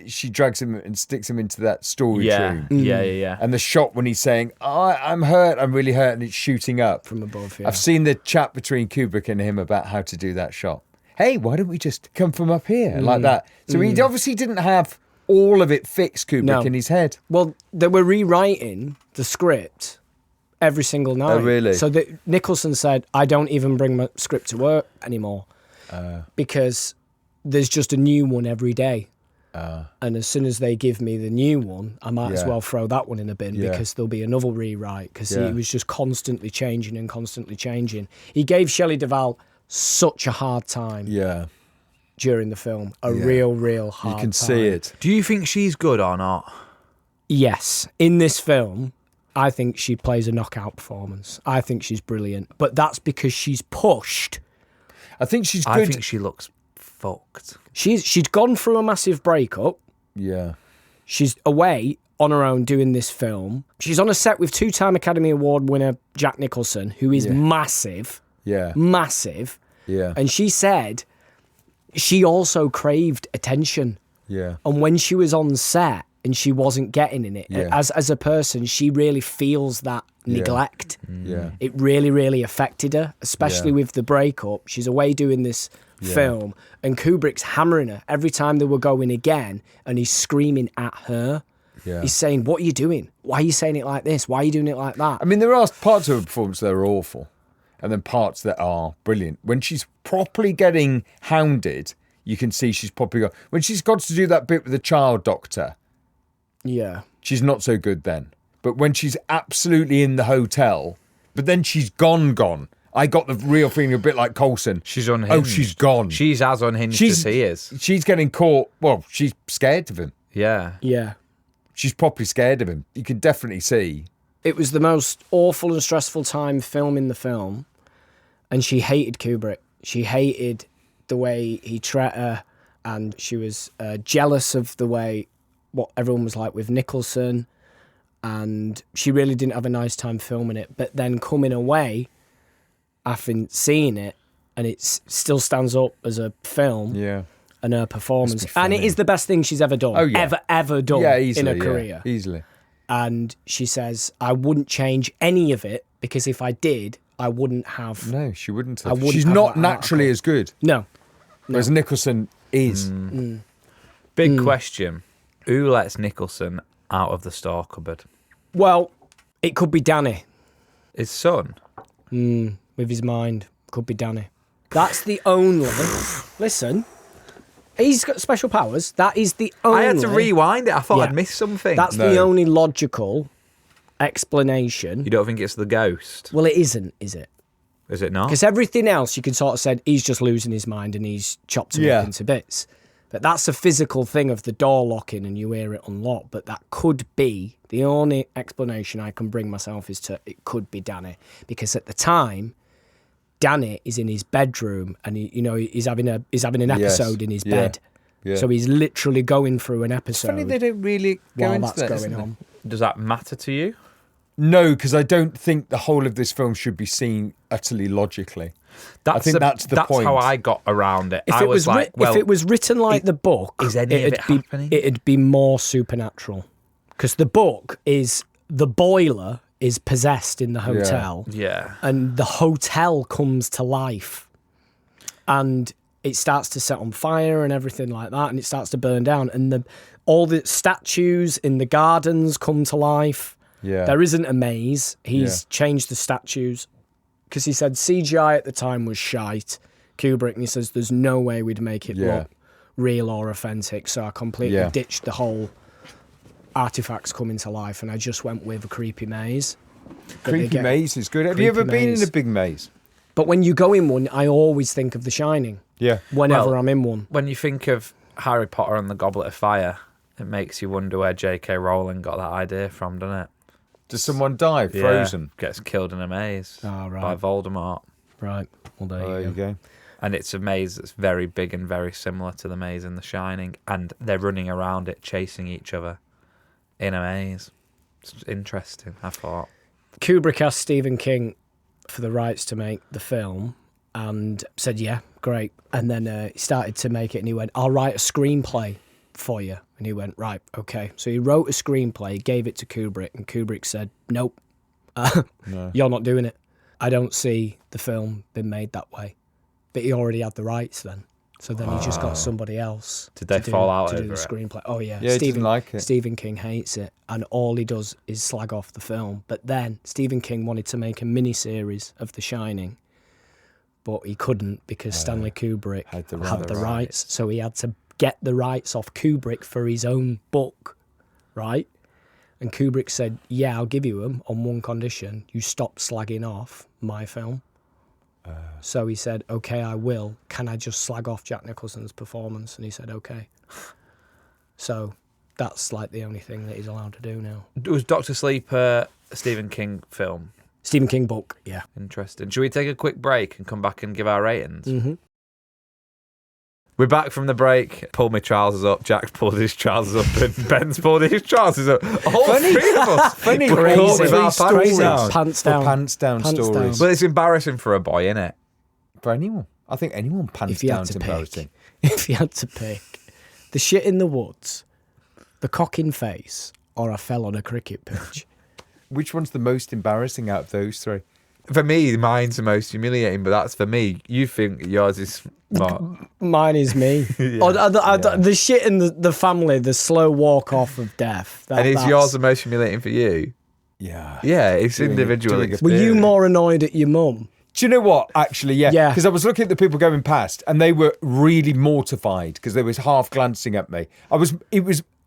she drags him and sticks him into that storage Yeah. room, Yeah. and the shot when he's saying, "I'm hurt, I'm really hurt," and it's shooting up From above, yeah. I've seen the chat between Kubrick and him about how to do that shot. Hey, why don't we just come from up here like that? So he obviously didn't have all of it fixed, Kubrick, No. in his head. Well, they were rewriting the script every single night. Oh, really? So Nicholson said, I don't even bring my script to work anymore because there's just a new one every day. And as soon as they give me the new one, I might as Yeah. well throw that one in the bin Yeah. because there'll be another rewrite because Yeah. he was just constantly changing and constantly changing. He gave Shelley Duvall such a hard time Yeah, during the film. A Yeah. real hard you time. can see it. Do you think she's good or not? Yes, in this film, I think she plays a knockout performance. I think she's brilliant, but that's because she's pushed. I think she's good. I think she looks fucked. She'd gone through a massive breakup. Yeah, She's away on her own doing this film. She's on a set with 2-time Academy Award winner Jack Nicholson, who is massive, yeah, massive. yeah, And she said she also craved attention. yeah. And when she was on set and she wasn't getting in it, Yeah. as a person, she really feels that neglect. Yeah. It really, really affected her, especially Yeah. with the breakup. She's away doing this film, and Kubrick's hammering her every time they were going again, and he's screaming at her. Yeah. He's saying, "What are you doing? Why are you saying it like this? Why are you doing it like that?" I mean, there are parts of her performance that are awful, and then parts that are brilliant. When she's properly getting hounded, you can see she's properly got. When she's got to do that bit with the child doctor, Yeah. she's not so good then. But when she's absolutely in the hotel, but then she's gone. I got the real feeling a bit like Coulson. She's unhinged. Oh, she's gone. She's as unhinged as he is. She's getting caught. Well, she's scared of him. Yeah. Yeah. She's properly scared of him. You can definitely see. It was the most awful and stressful time filming the film, and she hated Kubrick. She hated the way he treated her, and she was jealous of the way what everyone was like with Nicholson, and she really didn't have a nice time filming it. But then coming away, after seeing it, and it still stands up as a film. Yeah. And her performance, Must be and it funny. is the best thing she's ever done. Oh, yeah. ever done Yeah, easily. in her career. Yeah, easily. And she says, I wouldn't change any of it, because if I did, I wouldn't have. No, she wouldn't have. wouldn't She's have not that naturally article. as good. No. Whereas Nicholson is. Big question. Who lets Nicholson out of the store cupboard? Well, it could be Danny His son. with his mind. Could be Danny. That's the only. Listen, he's got special powers. That is the only. I had to rewind it. I thought Yeah. I'd missed something. That's No. the only logical explanation. You don't think it's the ghost? Well, it isn't, is it? Is it not? Because everything else you could sort of said he's just losing his mind and he's chopped him Yeah. up into bits. But that's a physical thing of the door locking and you hear it unlock. But that could be the only explanation I can bring myself is to it could be Danny, because at the time, Danny is in his bedroom and he's having an Yes. episode in his Yeah. bed. Yeah. So he's literally going through an episode Funny they don't really go while into that's that, going isn't it? on. Does that matter to you? No, because I don't think the whole of this film should be seen utterly logically. That's think that's the point. That's how I got around it. If I it was like, if it was written like the book, is any of it happening? It'd be more supernatural, because the book is the boiler is possessed in the hotel, yeah. and the hotel comes to life, and it starts to set on fire and everything like that, and it starts to burn down, and all the statues in the gardens come to life. Yeah. There isn't a maze. He's Yeah. changed the statues because he said CGI at the time was shite. Kubrick, and he says there's no way we'd make it Yeah. look real or authentic. So I completely Yeah. ditched the whole artifacts coming to life, and I just went with a creepy maze. That they Creepy get- maze is good. Have you ever Creepy been maze. in a big maze? But when you go in one, I always think of The Shining. Yeah. Whenever Well, I'm in one. When you think of Harry Potter and the Goblet of Fire, it makes you wonder where J.K. Rowling got that idea from, doesn't it? Does someone die frozen? Yeah, gets killed in a maze Oh, right. by Voldemort. Right. Well, there Oh, there you you go. go. And it's a maze that's very big and very similar to the maze in The Shining. And they're running around it, chasing each other in a maze. It's interesting, I thought. Kubrick asked Stephen King for the rights to make the film and said, yeah, great. And then he started to make it and he went, I'll write a screenplay for you. And he went, right, okay. So he wrote a screenplay, gave it to Kubrick, and Kubrick said, nope, you're not doing it. I don't see the film being made that way. But he already had the rights then. So then he just got somebody else. Did they to do- fall out to do over the it? screenplay? Oh yeah, Yeah, he didn't like it. Stephen King hates it, and all he does is slag off the film. But then Stephen King wanted to make a mini-series of The Shining, but he couldn't because Stanley Kubrick had the had the rights. rights. So he had to get the rights off Kubrick for his own book, right? And Kubrick said, yeah, I'll give you them on one condition. You stop slagging off my film. So he said, okay, I will. Can I just slag off Jack Nicholson's performance? And he said, okay. So that's like the only thing that he's allowed to do now. Was Dr. Sleep a Stephen King film? Stephen King book, yeah. Interesting. Should we take a quick break and come back and give our ratings? Mm-hmm. We're back from the break. Pulled my trousers up. Jack's pulled his trousers up, and Ben's pulled his trousers up. All three of us. Funny, We're caught with our Crazy. pants down. Pants down. Pants down Pants stories. Well, it's embarrassing for a boy, isn't it? For anyone. I think anyone pants If you down had is to embarrassing. pick, if you had to pick, the shit in the woods, the cock in face, or I fell on a cricket pitch, Which one's the most embarrassing out of those three? For me, mine's the most humiliating, but that's for me. You think yours is what? Mine is me. The shit in the family, the slow walk off of death. And is yours the most humiliating for you? Yeah. Yeah, it's individual Were experience. you more annoyed at your mum? Do you know what? Actually, yeah. Yeah. Because I was looking at the people going past, and they were really mortified because they was half glancing at me.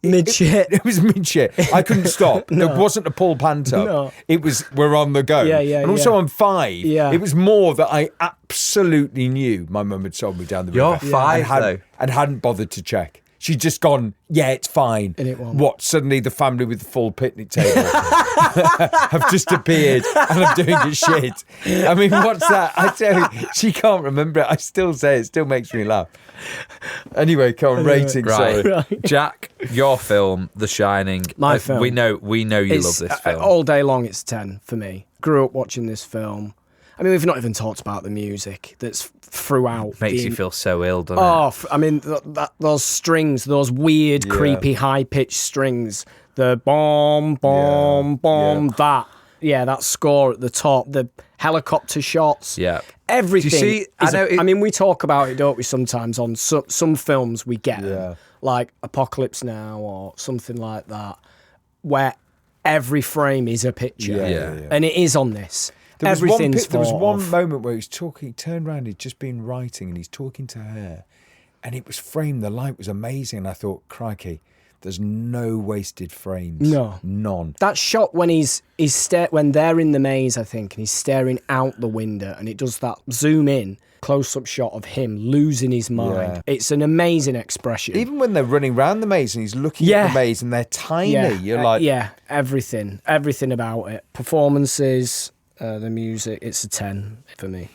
Mid-shit. It was mid-shit. I couldn't stop. No. It wasn't a pull pant up. No. It was, we're on the go. Yeah, yeah, And also yeah. I'm 5. Yeah. It was more that I absolutely knew my mum had sold me down the You're river. 5 though. And hadn't bothered to check. She'd just gone, yeah, it's fine. And it won't. What, suddenly the family with the full picnic table have just appeared and I'm doing a shit. I mean, what's that? I tell you, she can't remember it. I still say it still makes me laugh. Anyway, come on, rating, Right. sorry. Jack, your film, The Shining. My film. We know you love this film. All day long, it's 10 for me. Grew up watching this film. I mean, we've not even talked about the music that's throughout. Makes you feel so ill, doesn't it? Oh, I mean, those strings, those weird, Yeah. creepy, high-pitched strings. The bomb, bomb, Yeah. bomb, Yeah. that score at the top, the helicopter shots. Yeah. Everything. Do you see- is I know I mean, we talk about it, don't we, sometimes on some films we get them, Yeah. like Apocalypse Now or something like that, where every frame is a picture. Yeah. And it is on this. There was Everything's there was thought one of. moment where he turned around, he'd just been writing and he's talking to her and it was framed, the light was amazing. And I thought, crikey, there's no wasted frames. No. None. That shot when when they're in the maze, I think, and he's staring out the window, and it does that zoom in close-up shot of him losing his mind. Yeah. It's an amazing expression. Even when they're running around the maze and he's looking Yeah. at the maze and they're tiny, you're like, everything about it. Performances, the music. It's a 10 for me.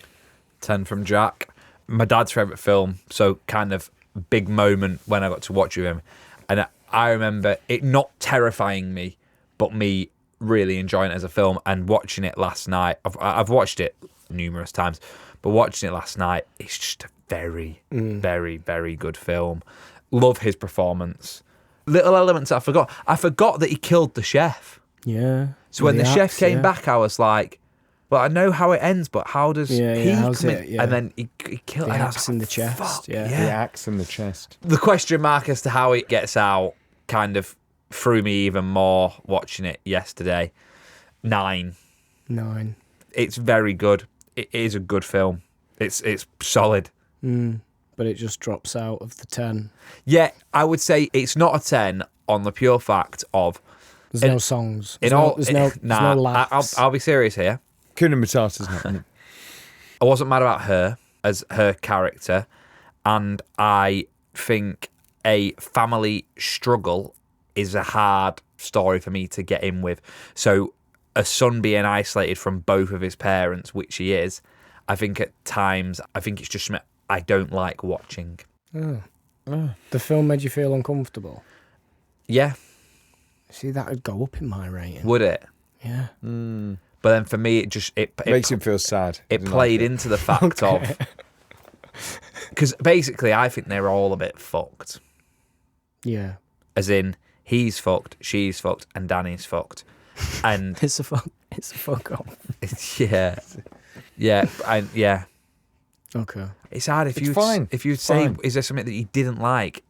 10 from Jack. My dad's favourite film, so kind of big moment when I got to watch with him. And I remember it not terrifying me, but me really enjoying it as a film and watching it last night. I've watched it numerous times, but watching it last night, it's just a very, very, very good film. Love his performance. Little elements I forgot. I forgot that he killed the chef. Yeah. So when the chef axe, came yeah. back, I was like, well, I know how it ends, but how does he how's come it? in? Yeah. And then he killed The and I was axe in like, the chest, fuck, yeah. the axe in the chest. The question mark as to how it gets out kind of threw me even more watching it yesterday. 9. 9. It's very good. It is a good film. It's solid. But it just drops out of the 10. Yeah, I would say it's not a 10 on the pure fact of There's no songs. in There's all. there's no laughs. I'll be serious here. Kuna Matata's not in it. I wasn't mad about her as her character, and I think a family struggle is a hard story for me to get in with. So a son being isolated from both of his parents, which he is, I think at times, I think it's just something I don't like watching. The film made you feel uncomfortable. Yeah, See, that would go up in my rating. would it? Yeah. But then for me, it Makes him feel sad. it Doesn't played like it. into the fact of, because basically I think they're all a bit fucked. Yeah. As in, he's fucked, she's fucked, and Danny's fucked. And It's a fuck off. yeah, and yeah. Okay. It's hard if It's you fine. if you It's say, fine. is there something that you didn't like?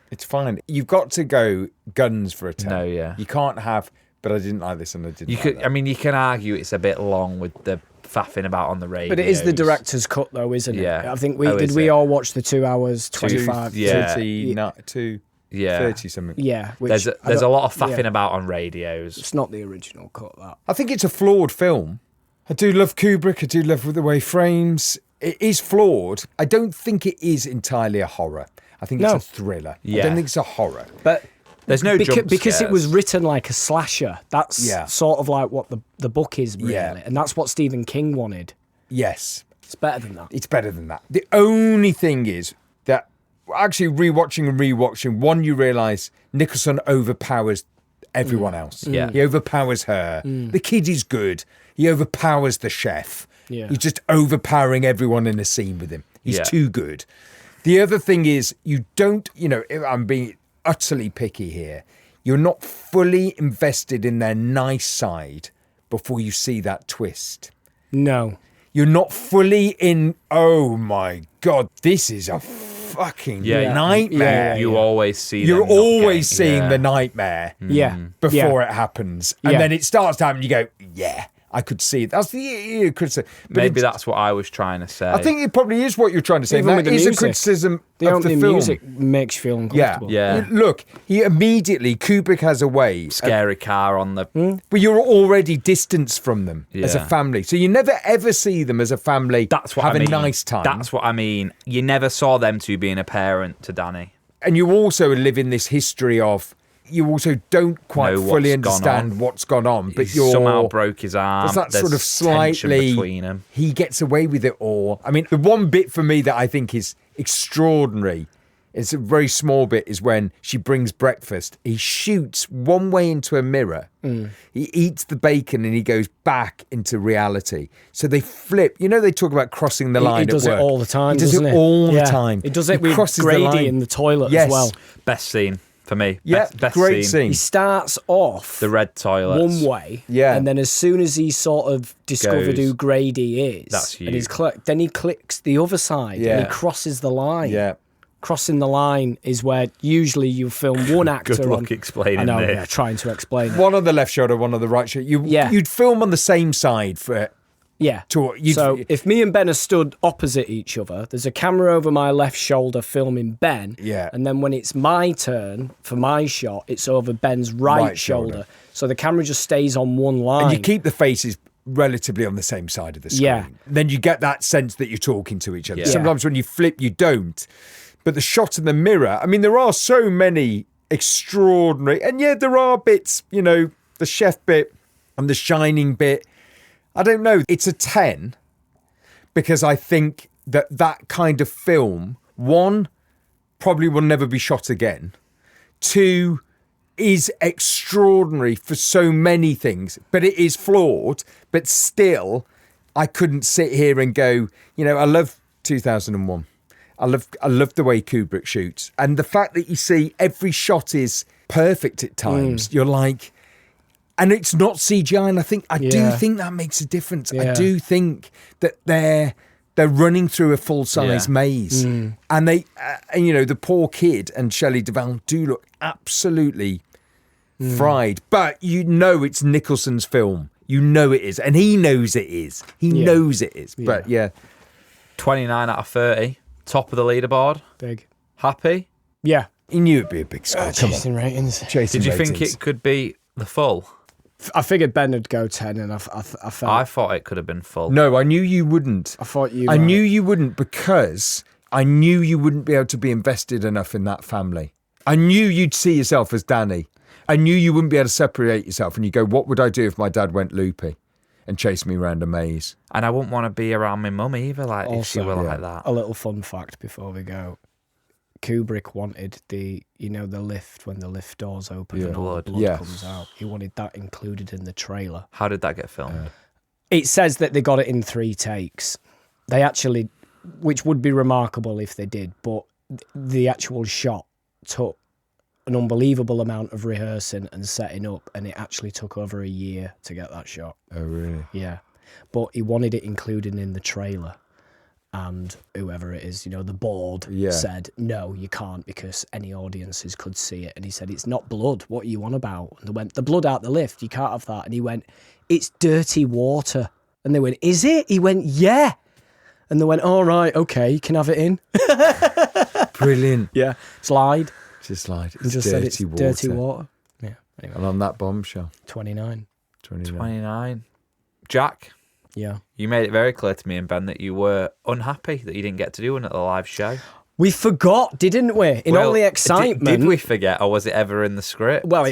It's fine. You've got to go guns for a 10. No, yeah. You can't have, but I didn't like this and I didn't You like could, that. I mean, you can argue it's a bit long with the faffing about on the radio. But it is the director's cut, though, isn't it? Yeah. I think Oh, is we it? all watch the 2 hours, 25. yeah. 30 Yeah. 30 something. Yeah. Which There's I a don't- lot of faffing yeah. about on radios. It's not the original cut, that. I think it's a flawed film. I do love Kubrick. I do love the way he frames. It is flawed. I don't think it is entirely a horror. I think No. it's a thriller. I Yeah. don't think it's a horror. But There's no jump because it was scares. written like a slasher. That's Yeah. sort of like what the book is, really. Yeah. And that's what Stephen King wanted. Yes, It's better than that. it's better than that. The only thing is that actually rewatching, one, you realise Nicholson overpowers everyone else. Yeah. He overpowers her. The kid is good. He overpowers the chef. Yeah. He's just overpowering everyone in a scene with him. He's Yeah. too good. The other thing is you don't, I'm being utterly picky here. You're not fully invested in their nice side before you see that twist. No. You're not fully in, oh my God, this is a fucking nightmare. You always see You're them not always getting- seeing yeah. the nightmare Yeah. before it happens. And Yeah. then it starts to happen, you go, yeah, I could see it. That's the criticism. But Maybe it's- that's what I was trying to say. I think it probably is what you're trying to say. Even That with the is music. a criticism The of the opening film. music makes you feel uncomfortable. Yeah. Look, he immediately, Kubrick has a way. Scary car on the. But you're already distanced from them as a Yeah. family. So you never ever see them as a family That's what have I mean. a nice time. That's what I mean. You never saw them two being a parent to Danny. And you also live in this history of, you also don't quite Know fully what's gone understand on. what's gone on. But He you're somehow broke his arm. There's that sort of tension slightly, between them. he gets away with it all. I mean, the one bit for me that I think is extraordinary, it's a very small bit, is when she brings breakfast. He shoots one way into a mirror. He eats the bacon and he goes back into reality. So they flip. You know, they talk about crossing the line He does at it work. all the time, He does doesn't it he? all the Yeah. time. He does it with crosses the Grady line. in the toilet Yes. as well. Best scene for me. Yeah, best great scene. He starts off The red toilets. one way, Yeah. and then as soon as he sort of discovered Goes, who Grady is, "That's and you." he's then he clicks the other side, and Yeah. he crosses the line. Yeah. Crossing the line is where usually you film one actor Good luck on. explaining I know, this. yeah, trying to explain. One on the left shoulder, one on the right shoulder. You'd film on the same side for Yeah. you'd- So if me and Ben are stood opposite each other, there's a camera over my left shoulder filming Ben. Yeah. And then when it's my turn for my shot, it's over Ben's right shoulder. So the camera just stays on one line. And you keep the faces relatively on the same side of the screen. Yeah. Then you get that sense that you're talking to each other. Yeah. Sometimes when you flip, you don't. But the shot in the mirror, I mean, there are so many extraordinary, and yeah, there are bits, you know, the chef bit and the Shining bit. I don't know. It's a 10 because I think that kind of film, one, probably will never be shot again. Two, is extraordinary for so many things, but it is flawed. But still, I couldn't sit here and go, you know, I love 2001. I love the way Kubrick shoots. And the fact that you see every shot is perfect at times. You're like, and it's not CGI. And I do think that makes a difference. I Yeah. do think that they're running through a full-size maze. And they, and you know, the poor kid and Shelley Duvall do look absolutely fried. But you know it's Nicholson's film. You know it is. And he knows it is. He knows it is. But yeah. 29 out of 30. Top of the leaderboard. Big. Happy? Yeah. He knew it'd be a big score. Come on. Chasing ratings. Chasing Did you think ratings. it could be the full? I figured Ben would go 10, and I felt. I thought it could have been full. No, I knew you wouldn't. I thought you. I knew you wouldn't because I knew you wouldn't be able to be invested enough in that family. I knew you'd see yourself as Danny. I knew you wouldn't be able to separate yourself and you go, what would I do if my dad went loopy and chased me around a maze? And I wouldn't want to be around my mum either, like if she Also, were like that. A little fun fact before we go. Kubrick wanted the lift when the lift doors open and all the blood Yeah. comes out. He wanted that included in the trailer. How did that get filmed? It says that they got it in 3 takes. They actually, which would be remarkable if they did, but the actual shot took an unbelievable amount of rehearsing and setting up, and it actually took over a year to get that shot. Oh, really? Yeah. But he wanted it included in the trailer. And whoever it is, the board said, no, you can't because any audiences could see it. And he said, it's not blood. What are you on about? And they went, the blood out the lift. You can't have that. And he went, it's dirty water. And they went, is it? He went, yeah. And they went, all right, okay, you can have it in. Brilliant. Yeah. Slide. Just like, it's And just dirty said it's water. dirty water. Yeah. Anyway, And on that bombshell, 29. 29. Jack, Yeah. you made it very clear to me and Ben that you were unhappy that you didn't get to do one at the live show. We forgot, didn't we? In all the excitement. Did we forget, or was it ever in the script? Well,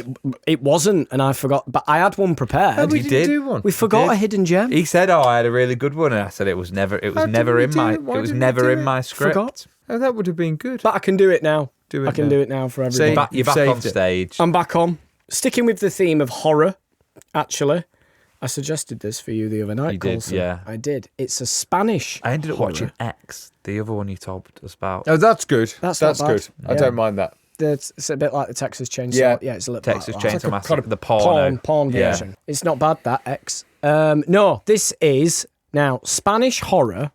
it wasn't, and I forgot. But I had one prepared. we You didn't did. do one. We forgot did. a hidden gem. He said, "Oh, I had a really good one," and I said, "It was never did never we in do my, it? Why it was didn't we never do in it? my script." Forgot. Oh, that would have been good. But I can do it now. Do it I can now. do it now for Say- everybody. You're back Saved on it. stage. I'm back on. Sticking with the theme of horror, actually. I suggested this for you the other night, You did, Coulson. yeah. I did. It's a Spanish I ended up horror. watching X, the other one you told us about. Oh, that's good. That's not bad. good. I Yeah. don't mind that. It's a bit like the Texas Chainsaw. Yeah. Yeah, it's a little Texas like that. Chainsaw like a Massacre, kind of the porno. Porn Yeah. version. It's not bad, that X. No, this is now Spanish horror.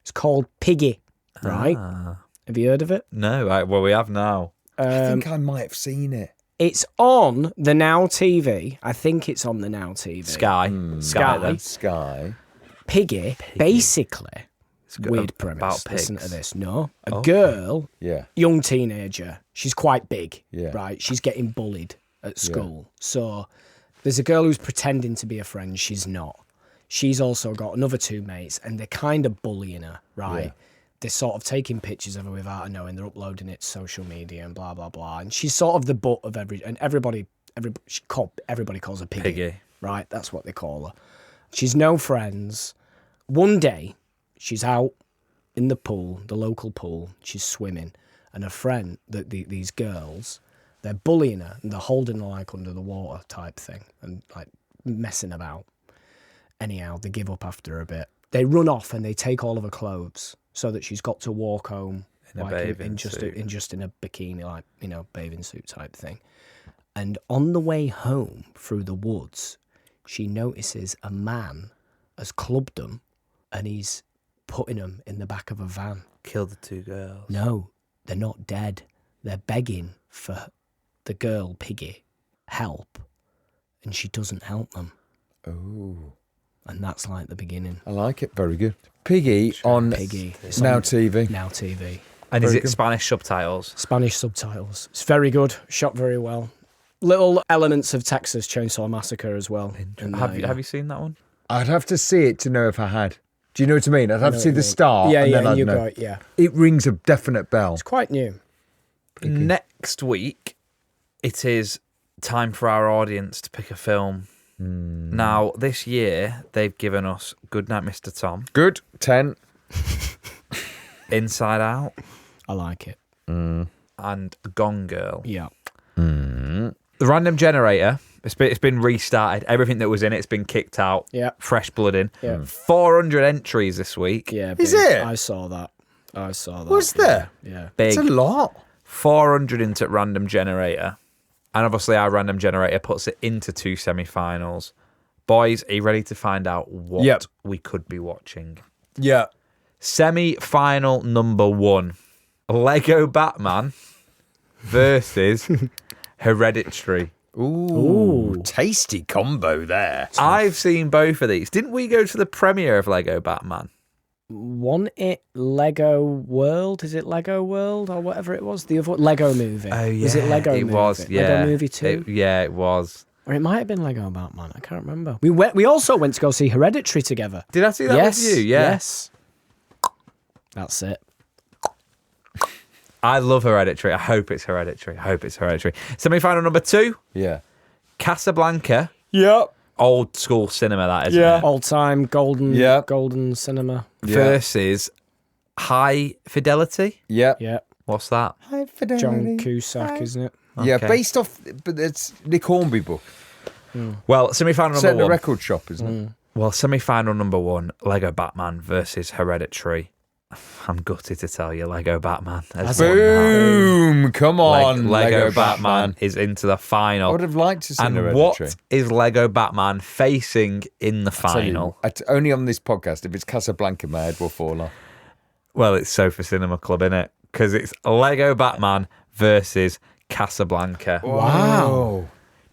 It's called Piggy, right? Have you heard of it? No, well, we have now. I think I might have seen it. It's on the Now TV. I think it's on the Now TV. Sky. Sky. then. Sky. Piggy, basically, got weird a- premise. about Listen to pigs. this. No, a girl, Yeah. young teenager. She's quite big, Yeah. right? She's getting bullied at school. So there's a girl who's pretending to be a friend. She's not. She's also got another two mates, and they're kind of bullying her, right? Yeah. They're sort of taking pictures of her without her knowing. They're uploading it to social media and blah blah blah. And she's sort of the butt of everybody calls her Piggy. right? That's what they call her. She's no friends. One day, she's out in the pool, the local pool. She's swimming, and her friend, these girls, they're bullying her and they're holding her like under the water type thing and like messing about. Anyhow, they give up after a bit. They run off and they take all of her clothes so that she's got to walk home In a like bathing just suit. in a bikini, like bathing suit type thing. And on the way home through the woods, she notices a man has clubbed them and he's putting them in the back of a van. Killed the two girls. No, they're not dead. They're begging for the girl, Piggy, help. And she doesn't help them. Oh, And that's like the beginning. I like it. Very good. Piggy on Piggy. It's Now on TV. Now TV. And is Very it good. Spanish subtitles? Spanish subtitles. It's very good. Shot very well. Little elements of Texas Chainsaw Massacre as well. in Have there, you have you seen that one? I'd have to see it to know if I had. Do you know what I mean? I'd have to see the start. Yeah, and yeah, then I'd you know. got it, yeah. It rings a definite bell. It's quite new. Next week, it is time for our audience to pick a film. Now, this year, they've given us Goodnight, Mr. Tom, Good. 10. Inside Out, I like it. and Gone Girl. Yeah. The random generator, it's been restarted. Everything that was in it's been kicked out. Yeah. Fresh blood in. Yeah. 400 entries this week. Yeah. Is big. it? I saw that. Was there? Yeah. It's Big. a lot. 400 into random generator. And obviously our random generator puts it into 2 semi-finals. Boys, are you ready to find out what Yep. we could be watching? Yeah. Semi-final number 1. Lego Batman versus Hereditary. Ooh, tasty combo there. I've seen both of these. Didn't we go to the premiere of Lego Batman? Wasn't it Lego World? Is it Lego World or whatever it was? The other Lego movie. Oh, yeah. Was it Lego It movie? was, yeah. Lego Movie 2? Yeah, it was. Or it might have been Lego Batman. I can't remember. We also went to go see Hereditary together. Did I see that Yes. with you? Yeah. Yes. That's it. I love Hereditary. I hope it's Hereditary. Semi-final number 2, Yeah. Casablanca. Yep. Old school cinema, that isn't Yeah. it? All time golden Yeah. golden cinema. Versus High Fidelity. Yep. Yeah. What's that? High fidelity. John Cusack, isn't it? Yeah, Okay. based off, but it's Nick Hornby book. Well, semi-final Set in number a 1. record shop, isn't it? Well, semi-final number 1, Lego Batman versus Hereditary. I'm gutted to tell you, Lego Batman has won that. Boom! Come on, Lego Batman is into the I final. would have liked to see And Hereditary. what is Lego Batman facing in the Tell you, final? only on this podcast, if it's Casablanca, my head will fall off. Well, it's Sofa Cinema Club, innit? Because it's Lego Batman versus Casablanca. Wow.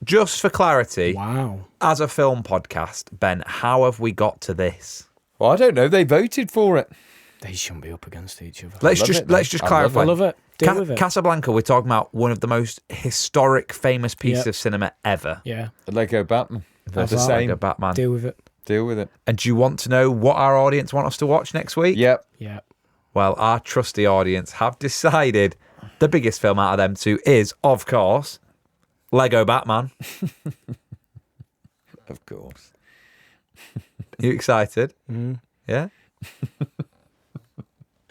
Just for clarity, Wow. as a film podcast, Ben, how have we got to this? Well, I don't know. They voted for it. They shouldn't be up against each other. Let's love just it, though. let's just I clarify. I love it. Deal with it. Casablanca, we're talking about one of the most historic, famous pieces Yep. of cinema ever. Yeah. Lego Batman. They're the Versus same. Lego Batman. Deal with it. Deal with it. And do you want to know what our audience want us to watch next week? Yep. Yeah. Well, our trusty audience have decided the biggest film out of them two is, of course, Lego Batman. Of course. You excited? Yeah?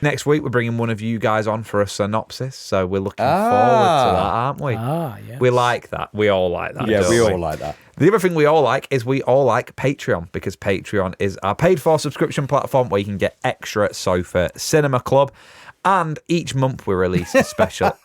Next week, we're bringing one of you guys on for a synopsis, so we're looking forward to that, aren't we? Yeah. We like that. We all like that. Yeah, don't we all like that. The other thing we all like is we all like Patreon, because Patreon is our paid-for subscription platform where you can get extra Sofa Cinema Club. And each month we release a special.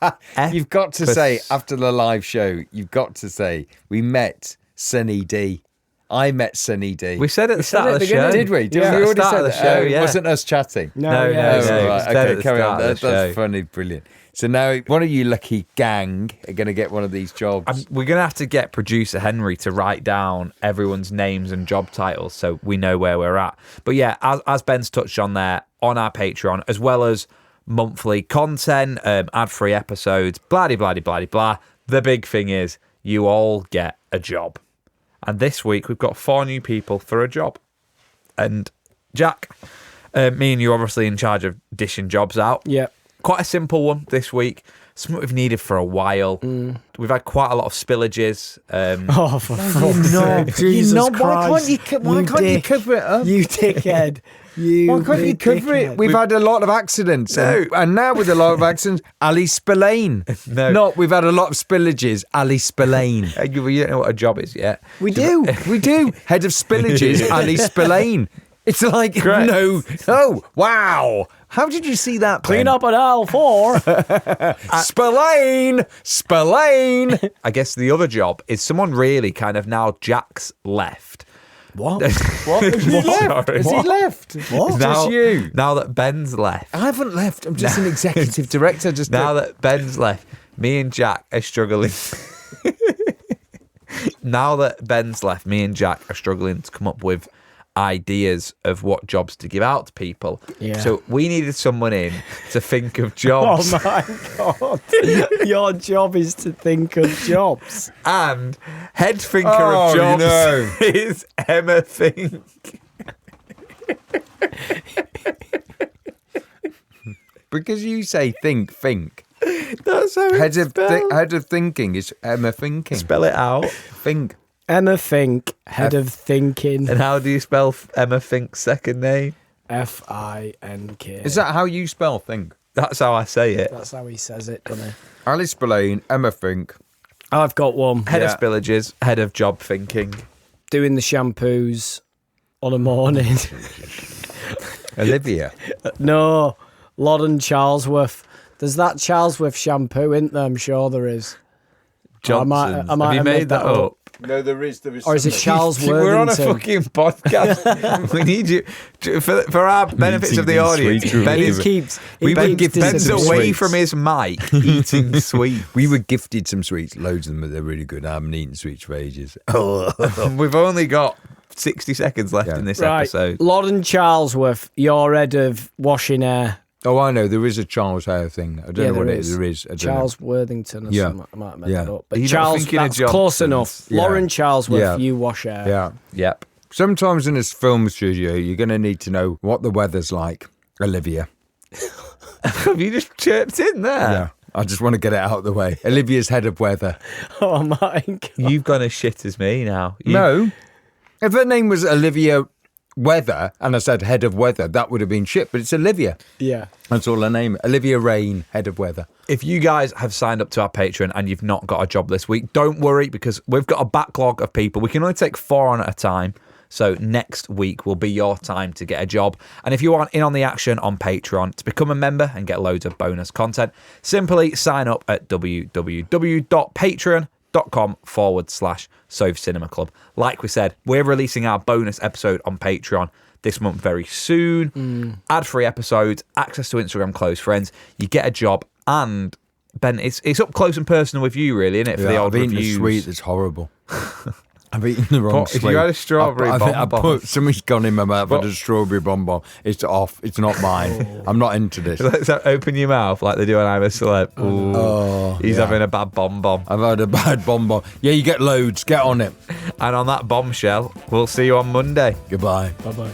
You've got to say, after the live show, you've got to say, we met Sunny D. I met Sunny D. We said at the start said of the at the show. beginning. Did we? Did Yeah. we already Start say of the that? show, It yeah. wasn't us chatting. No, yeah, yeah. it was right. dead at Okay, the carry start on. of the That's show. funny, brilliant. So now one of you lucky gang are going to get one of these jobs. We're going to have to get producer Henry to write down everyone's names and job titles so we know where we're at. But yeah, as Ben's touched on there, on our Patreon, as well as monthly content, ad-free episodes, blah, blah, blah, blah, blah. The big thing is you all get a job. And this week we've got 4 new people for a job. And Jack, me and you obviously in charge of dishing jobs out. Yeah. Quite a simple one this week. Something we've needed for a while. We've had quite a lot of spillages. Oh, for fuck's sake. Jesus Why Christ. can't you dick. cover it up? You dickhead. You Why can't you big cover it? dickhead. We've had a lot of accidents. No. And now with a lot of accidents, Ali Spillane. No. Not we've had a lot of spillages, Ali Spillane. You don't know what a job is yet. We do. We do. Head of spillages, Ali Spillane. It's like, Correct. no. Oh, wow. How did you see that? Clean Ben? up at aisle 4. Spillane. Spillane. I guess the other job is someone really kind of now Jack's left. What? What? Has he left? Sorry. Has he left? What? Just you. Now that Ben's left. I haven't left. I'm just an executive director. Just Now that Ben's left, me and Jack are struggling. Now that Ben's left, me and Jack are struggling to come up with ideas of what jobs to give out to people. Yeah. So we needed someone in to think of Oh jobs. my God. Your job is to think of jobs. And head thinker Oh, of jobs no. is Emma Fink. because you say think. That's how Head it's of spelled. head of thinking is Emma thinking. Spell it out. Think. Emma Fink, head of thinking. And how do you spell Emma Fink's second name? Fink. Is that how you spell think? That's how I say it. That's how he says it, doesn't he? Alice Spillane, Emma Fink. I've got one. Head Yeah. of spillages, head of job thinking. Doing the shampoos on a morning. Olivia. No, Loddon Charlesworth. There's that Charlesworth shampoo, isn't there? I'm sure there is. I might Johnson's. have Have you made that up? No, there is. Or is it Charles We're on a Worthington? fucking podcast. We need you for our benefits of the eating audience. sweet Ben He is, keeps. We He were keeps gifted Ben's some away sweets. from his mic eating sweet. We were gifted some sweets, loads of them, but they're really good. I haven't eaten sweets for ages. We've only got 60 seconds left Yeah. in this Right, episode. Loddon Charlesworth, your head of washing hair. Oh, I know. There is a Charles Hare thing. I don't know what it is. There is. I don't Charles Worthington or Yeah. something. I might have made Yeah. that up. Are But you not Charles, thinking of that's close Johnson's? enough. Yeah. Lauren Charlesworth, Yeah. you wash hair. know. Yeah. Yep. Sometimes in a film studio, you're going to need to know what the weather's like. Olivia. Have you just chirped in there? Yeah. I just want to get it out of the way. Olivia's head of weather. Oh my God. You've gone as shit as me now. No. If her name was Olivia Weather and I said head of weather, that would have been shit. But it's Olivia. Yeah. That's all her name. Olivia Rain, head of weather. If you guys have signed up to our Patreon and you've not got a job this week, don't worry because we've got a backlog of people. We can only take 4 on at a time. So next week will be your time to get a job. And if you aren't in on the action on Patreon to become a member and get loads of bonus content, simply sign up at www.patreon.com/Soph Cinema Club. Like we said, we're releasing our bonus episode on Patreon this month very soon. Ad-free episodes, access to Instagram close friends. You get a job, and Ben, it's up close and personal with you, really, isn't it? For the old I've eaten reviews. a sweet that's horrible. I've eaten the wrong What, if sweet. you had a strawberry I bonbon? put something's gone in my mouth. I What? had a strawberry bonbon. It's off. It's not mine. I'm not into this. Let's open your mouth like they do on I'm a Celeb. Ooh, he's yeah. having a bad bonbon. I've had a bad bonbon. Yeah, you get loads. Get on it. And on that bombshell, we'll see you on Monday. Goodbye. Bye bye.